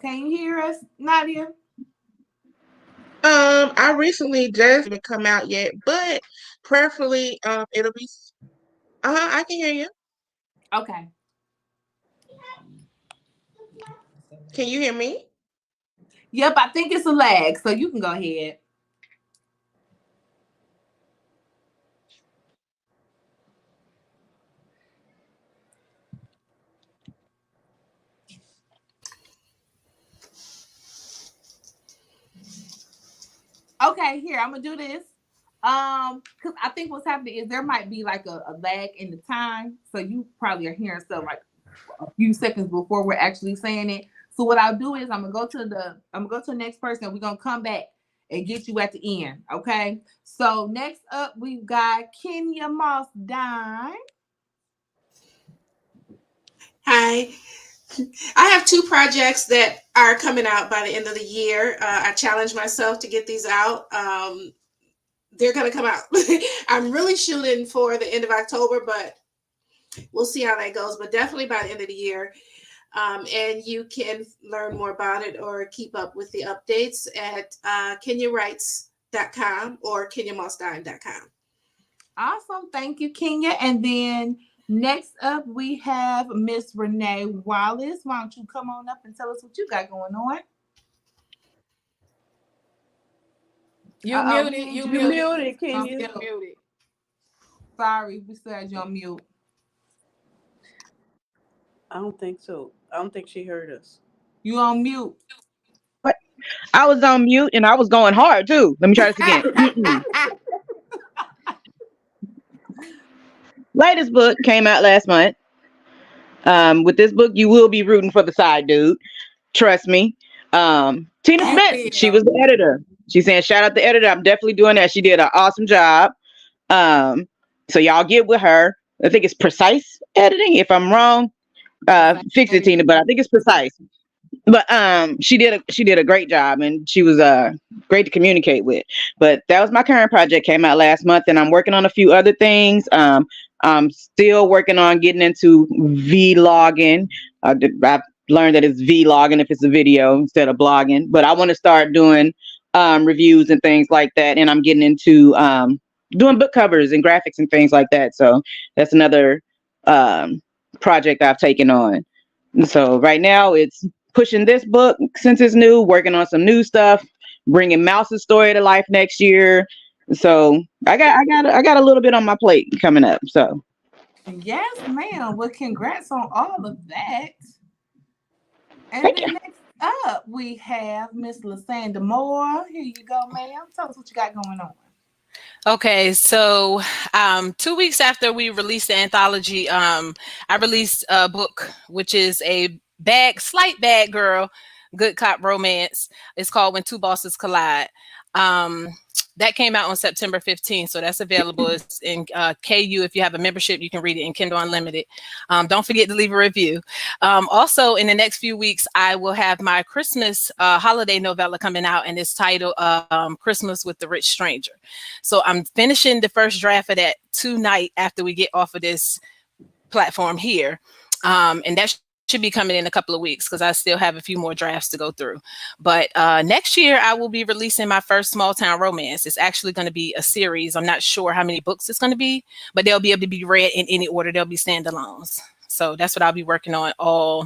[SPEAKER 1] Can you hear us, Nadia?
[SPEAKER 5] I recently just haven't come out yet, but prayerfully, it'll be. I can hear you.
[SPEAKER 1] Okay.
[SPEAKER 5] Can you hear me?
[SPEAKER 1] Yep, I think it's a lag, so you can go ahead. Okay, here, I'm gonna do this. Because I think what's happening is there might be like a lag in the time. So you probably are hearing stuff like a few seconds before we're actually saying it. So what I'll do is I'm gonna go to the next person. We're gonna come back and get you at the end. Okay. So next up we've got Kenya Moss Dime.
[SPEAKER 3] Hi. I have 2 projects that are coming out by the end of the year. I challenged myself to get these out. They're going to come out. I'm really shooting for the end of October, but we'll see how that goes. But definitely by the end of the year. And you can learn more about it or keep up with the updates at kenyawrites.com or kenyamossdime.com.
[SPEAKER 1] Awesome. Thank you, Kenya. And then next up, we have Miss Renee Wallace. Why don't you come on up and tell us what you got going on?
[SPEAKER 9] You muted. You muted.
[SPEAKER 2] Kenya.
[SPEAKER 9] Muted.
[SPEAKER 1] Sorry, we still had you on mute.
[SPEAKER 2] I don't think so. I don't think she heard us.
[SPEAKER 1] You on mute.
[SPEAKER 7] What? I was on mute and I was going hard too. Let me try this again. Latest book came out last month. With this book, you will be rooting for the side dude. Trust me. Tina Smith, she was the editor. She's saying, shout out the editor. I'm definitely doing that. She did an awesome job. So y'all get with her. I think it's Precise Editing. If I'm wrong, fix it, Tina. But I think it's Precise. But she did a great job, and she was great to communicate with. But that was my current project. Came out last month, and I'm working on a few other things. I'm still working on getting into vlogging. I've learned that it's vlogging if it's a video instead of blogging. But I want to start doing reviews and things like that, and I'm getting into doing book covers and graphics and things like that. So that's another project I've taken on. So right now it's pushing this book since it's new, working on some new stuff, bringing Mouse's story to life next year. So I got a little bit on my plate coming up. So
[SPEAKER 1] yes, ma'am. Well, congrats on all of that. And
[SPEAKER 7] thank
[SPEAKER 1] then
[SPEAKER 7] you.
[SPEAKER 1] next up we have Miss Lysanda Moore. Here you go, ma'am. Tell us what you got going on.
[SPEAKER 6] Okay, so 2 weeks after we released the anthology, I released a book, which is a slight bad girl, good cop romance. It's called When Two Bosses Collide. That came out on September 15th, so that's available. It's in KU. If you have a membership, you can read it in Kindle Unlimited. Don't forget to leave a review. Also, in the next few weeks, I will have my Christmas holiday novella coming out, and it's titled Christmas with the Rich Stranger. So I'm finishing the first draft of that tonight after we get off of this platform here. And that should be coming in a couple of weeks because I still have a few more drafts to go through. But next year, I will be releasing my first small town romance. It's actually going to be a series. I'm not sure how many books it's going to be, but they'll be able to be read in any order. They'll be standalones. So that's what I'll be working on all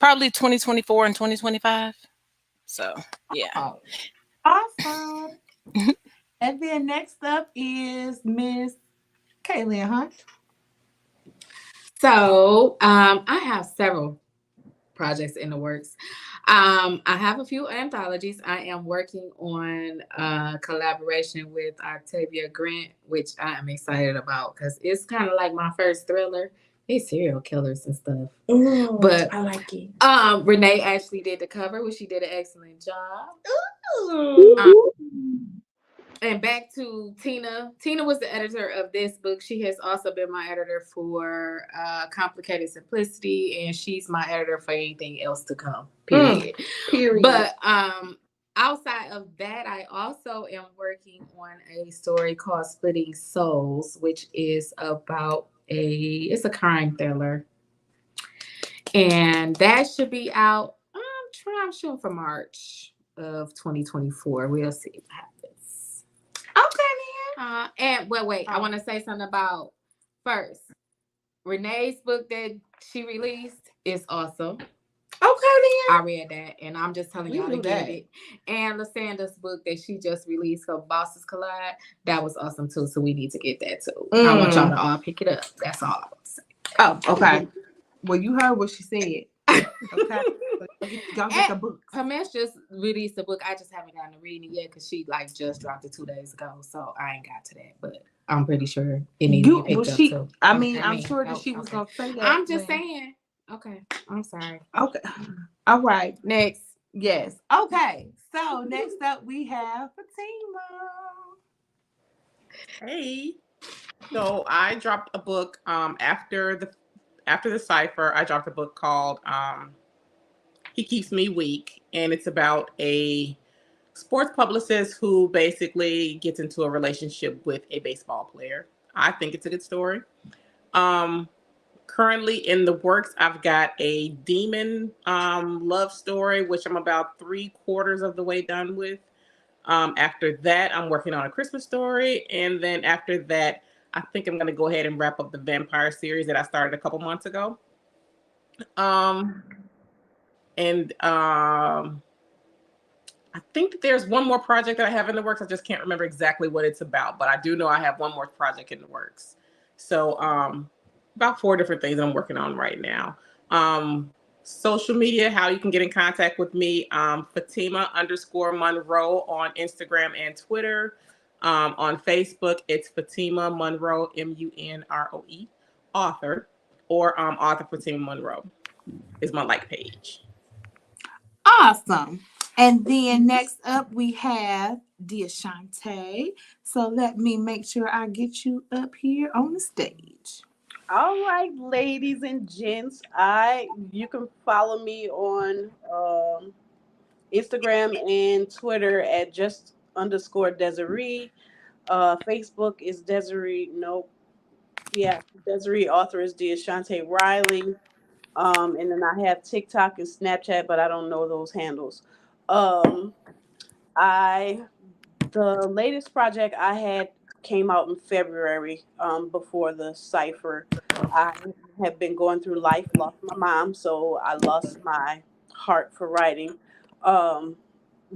[SPEAKER 6] probably 2024 and 2025. So, yeah.
[SPEAKER 1] Oh, awesome. And then next up is Miss Kaylin Hunt.
[SPEAKER 9] So I have several projects in the works. I have a few anthologies. I am working on a collaboration with Octavia Grant, which I am excited about because it's kind of like my first thriller. They serial killers and stuff. But
[SPEAKER 2] I like it.
[SPEAKER 9] Renee actually did the cover, which she did an excellent job. And back to Tina. Tina was the editor of this book. She has also been my editor for Complicated Simplicity, and she's my editor for anything else to come. Period. But outside of that, I also am working on a story called Splitting Souls, which is about it's a crime thriller. And that should be out. I'm shooting for March of 2024. We'll see what happens.
[SPEAKER 1] Okay, then.
[SPEAKER 9] And wait, I want to say something about first. Renee's book that she released is awesome.
[SPEAKER 1] Okay, then.
[SPEAKER 9] I read that, and I'm just telling y'all to get it. And Lysanda's book that she just released, called Bosses Collide, that was awesome too. So we need to get that too. I want y'all to all pick it up. That's all I want to say.
[SPEAKER 1] Oh, okay. Well, you heard what she said. Okay. Go get the
[SPEAKER 9] And
[SPEAKER 1] books.
[SPEAKER 9] Kamesh just released a book. I just haven't gotten to reading it yet because she like just dropped it 2 days ago. So I ain't got to that, but I'm pretty sure it needs to be picked up too.
[SPEAKER 1] I mean, I'm sure that she was
[SPEAKER 9] okay.
[SPEAKER 1] gonna say that.
[SPEAKER 9] I'm just saying. Okay, I'm sorry.
[SPEAKER 1] Okay. All right.
[SPEAKER 9] Next.
[SPEAKER 1] Yes. Okay. So next up we have Fatima.
[SPEAKER 8] Hey. So I dropped a book after the cipher. I dropped a book called He Keeps Me Weak, and it's about a sports publicist who basically gets into a relationship with a baseball player. I think it's a good story. Um, Currently in the works, I've got a demon love story, which I'm about 3/4 of the way done with. After that, I'm working on a Christmas story, and then after that, I think I'm going to go ahead and wrap up the vampire series that I started a couple months ago. Um, and I think that there's one more project that I have in the works. I just can't remember exactly what it's about, but I do know I have one more project in the works. So about 4 different things I'm working on right now. Social media, how you can get in contact with me, Fatima_Monroe on Instagram and Twitter. On Facebook, it's Fatima Monroe, Munroe, author, or author Fatima Monroe is my page.
[SPEAKER 1] Awesome. And then next up we have Deashante. So let me make sure I get you up here on the stage.
[SPEAKER 2] All right, ladies and gents, you can follow me on Instagram and Twitter at just_Desiree. Facebook is Desiree. Nope. Yeah, Desiree. Author is Deashante Riley. And then I have TikTok and Snapchat, but I don't know those handles. Um, I The latest project I had came out in February, before the cipher. I have been going through life, lost my mom, so I lost my heart for writing. Um,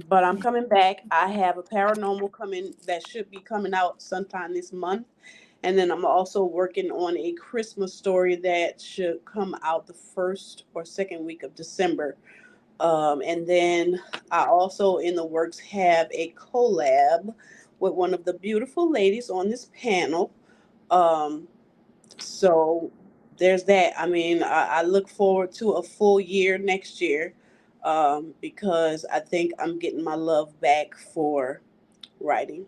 [SPEAKER 2] but I'm coming back. I have a paranormal coming that should be coming out sometime this month. And then I'm also working on a Christmas story that should come out the first or second week of December. And then I also in the works have a collab with one of the beautiful ladies on this panel. Um, so there's that. I mean, I look forward to a full year next year, because I think I'm getting my love back for writing.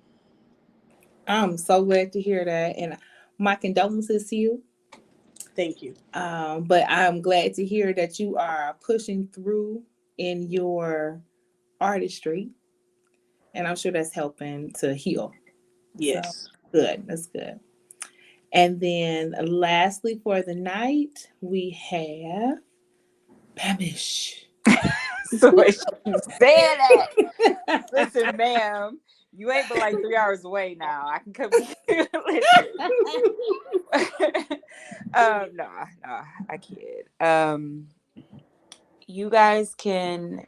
[SPEAKER 1] I'm so glad to hear that. And my condolences to you.
[SPEAKER 2] Thank you.
[SPEAKER 1] But I'm glad to hear that you are pushing through in your artistry. And I'm sure that's helping to heal. So
[SPEAKER 2] Yes.
[SPEAKER 1] good. That's good. And then lastly for the night, we have Bamish.
[SPEAKER 4] So she said that. Listen, ma'am, you ain't but like 3 hours away now. I can come. Listen. No, I kid. You guys can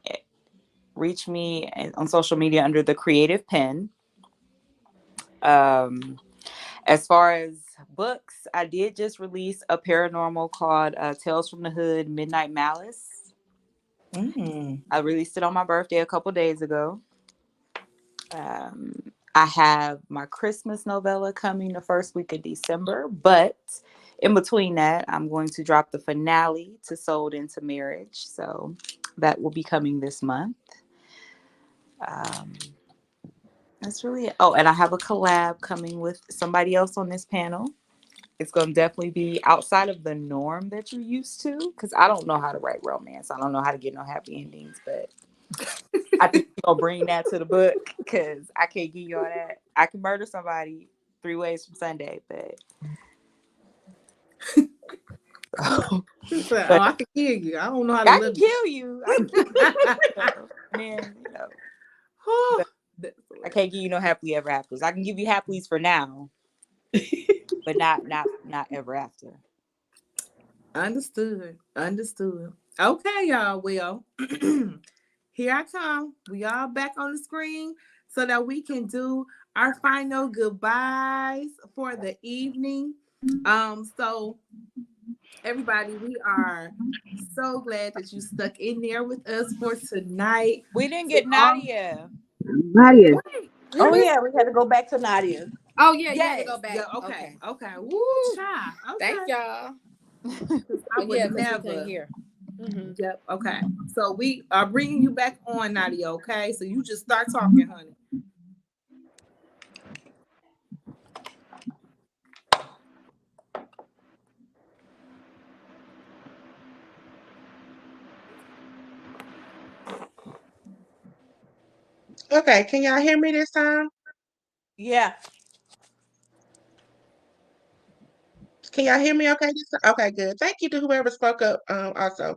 [SPEAKER 4] reach me on social media under the Creative Pen. As far as books, I did just release a paranormal called Tales from the Hood, Midnight Malice. I released it on my birthday a couple days ago. I have my Christmas novella coming the first week of December, but in between that, I'm going to drop the finale to Sold Into Marriage. So that will be coming this month. That's really it. Oh, and I have a collab coming with somebody else on this panel. It's going to definitely be outside of the norm that you're used to, because I don't know how to write romance. I don't know how to get no happy endings, but I think you're going to bring that to the book, because I can't give you all that. I can murder somebody 3 ways from Sunday, but...
[SPEAKER 1] I can kill you. I don't know how to
[SPEAKER 4] I can kill you. Man, I can't give you no happily ever afters. I can give you happies for now, but not ever after.
[SPEAKER 1] Understood. Okay, y'all. Well, here I come. We all back on the screen so that we can do our final goodbyes for the evening. So everybody, we are so glad that you stuck in there with us for tonight.
[SPEAKER 4] We didn't
[SPEAKER 1] To
[SPEAKER 4] get
[SPEAKER 1] all,
[SPEAKER 4] Nadia.
[SPEAKER 7] Nadia.
[SPEAKER 1] wait, we
[SPEAKER 2] Oh
[SPEAKER 1] missed.
[SPEAKER 2] yeah, we had to go back to Nadia.
[SPEAKER 9] Oh yeah, you had to
[SPEAKER 1] Yes,
[SPEAKER 9] go back.
[SPEAKER 1] yeah, okay,
[SPEAKER 9] Okay.
[SPEAKER 1] okay. Woo, child.
[SPEAKER 9] Thank
[SPEAKER 1] Okay.
[SPEAKER 9] y'all.
[SPEAKER 1] 'Cause I
[SPEAKER 9] Oh
[SPEAKER 1] would
[SPEAKER 9] yeah, because we couldn't
[SPEAKER 1] never.
[SPEAKER 9] hear. Mm-hmm.
[SPEAKER 1] Yep. Okay. So we are bringing you back on, Nadia. Okay. So you just start talking, honey.
[SPEAKER 5] Okay, can y'all hear me this time?
[SPEAKER 2] Yeah.
[SPEAKER 5] Can y'all hear me okay this time? Okay, good. Thank you to whoever spoke up also.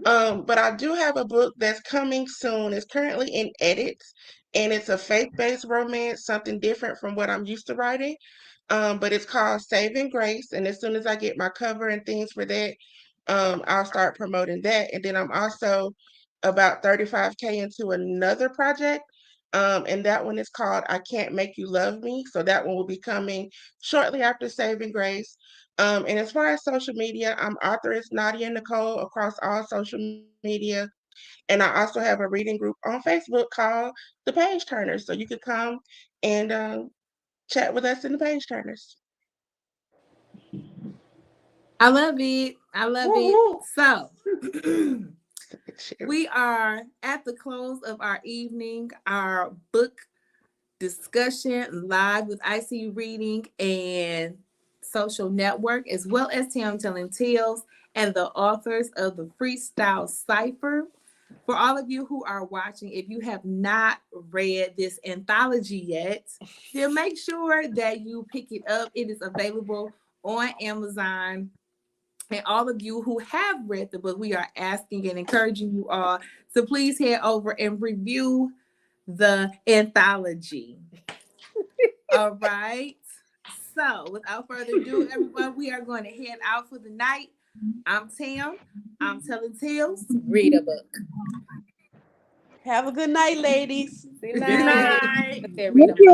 [SPEAKER 5] But I do have a book that's coming soon. It's currently in edits, and it's a faith-based romance, something different from what I'm used to writing. But it's called Saving Grace, and as soon as I get my cover and things for that, I'll start promoting that. And then I'm also about 35K into another project, and that one is called I Can't Make You Love Me. So that one will be coming shortly after Saving Grace. And as far as social media, I'm authoress Nadia Nicole across all social media. And I also have a reading group on Facebook called The Page Turners. So you can come and chat with us in the Page Turners.
[SPEAKER 1] I love it. I love it.
[SPEAKER 2] Woo-hoo.
[SPEAKER 1] So
[SPEAKER 5] Share.
[SPEAKER 1] we are at the close of our evening, our book discussion live with ICU Reading and Social Network, as well as Tim Telling Tales and the authors of the Freestyle Cypher. For all of you who are watching, if you have not read this anthology yet, then make sure that you pick it up. It is available on Amazon. And all of you who have read the book, we are asking and encouraging you all to please head over and review the anthology. All right. So, without further ado, everyone, we are going to head out for the night. I'm Tam. I'm telling tales.
[SPEAKER 9] Read a book.
[SPEAKER 2] Have a good night, ladies.
[SPEAKER 9] Good
[SPEAKER 8] Good
[SPEAKER 9] night.
[SPEAKER 8] night.
[SPEAKER 9] I said read
[SPEAKER 7] Thank
[SPEAKER 9] a book.
[SPEAKER 7] you.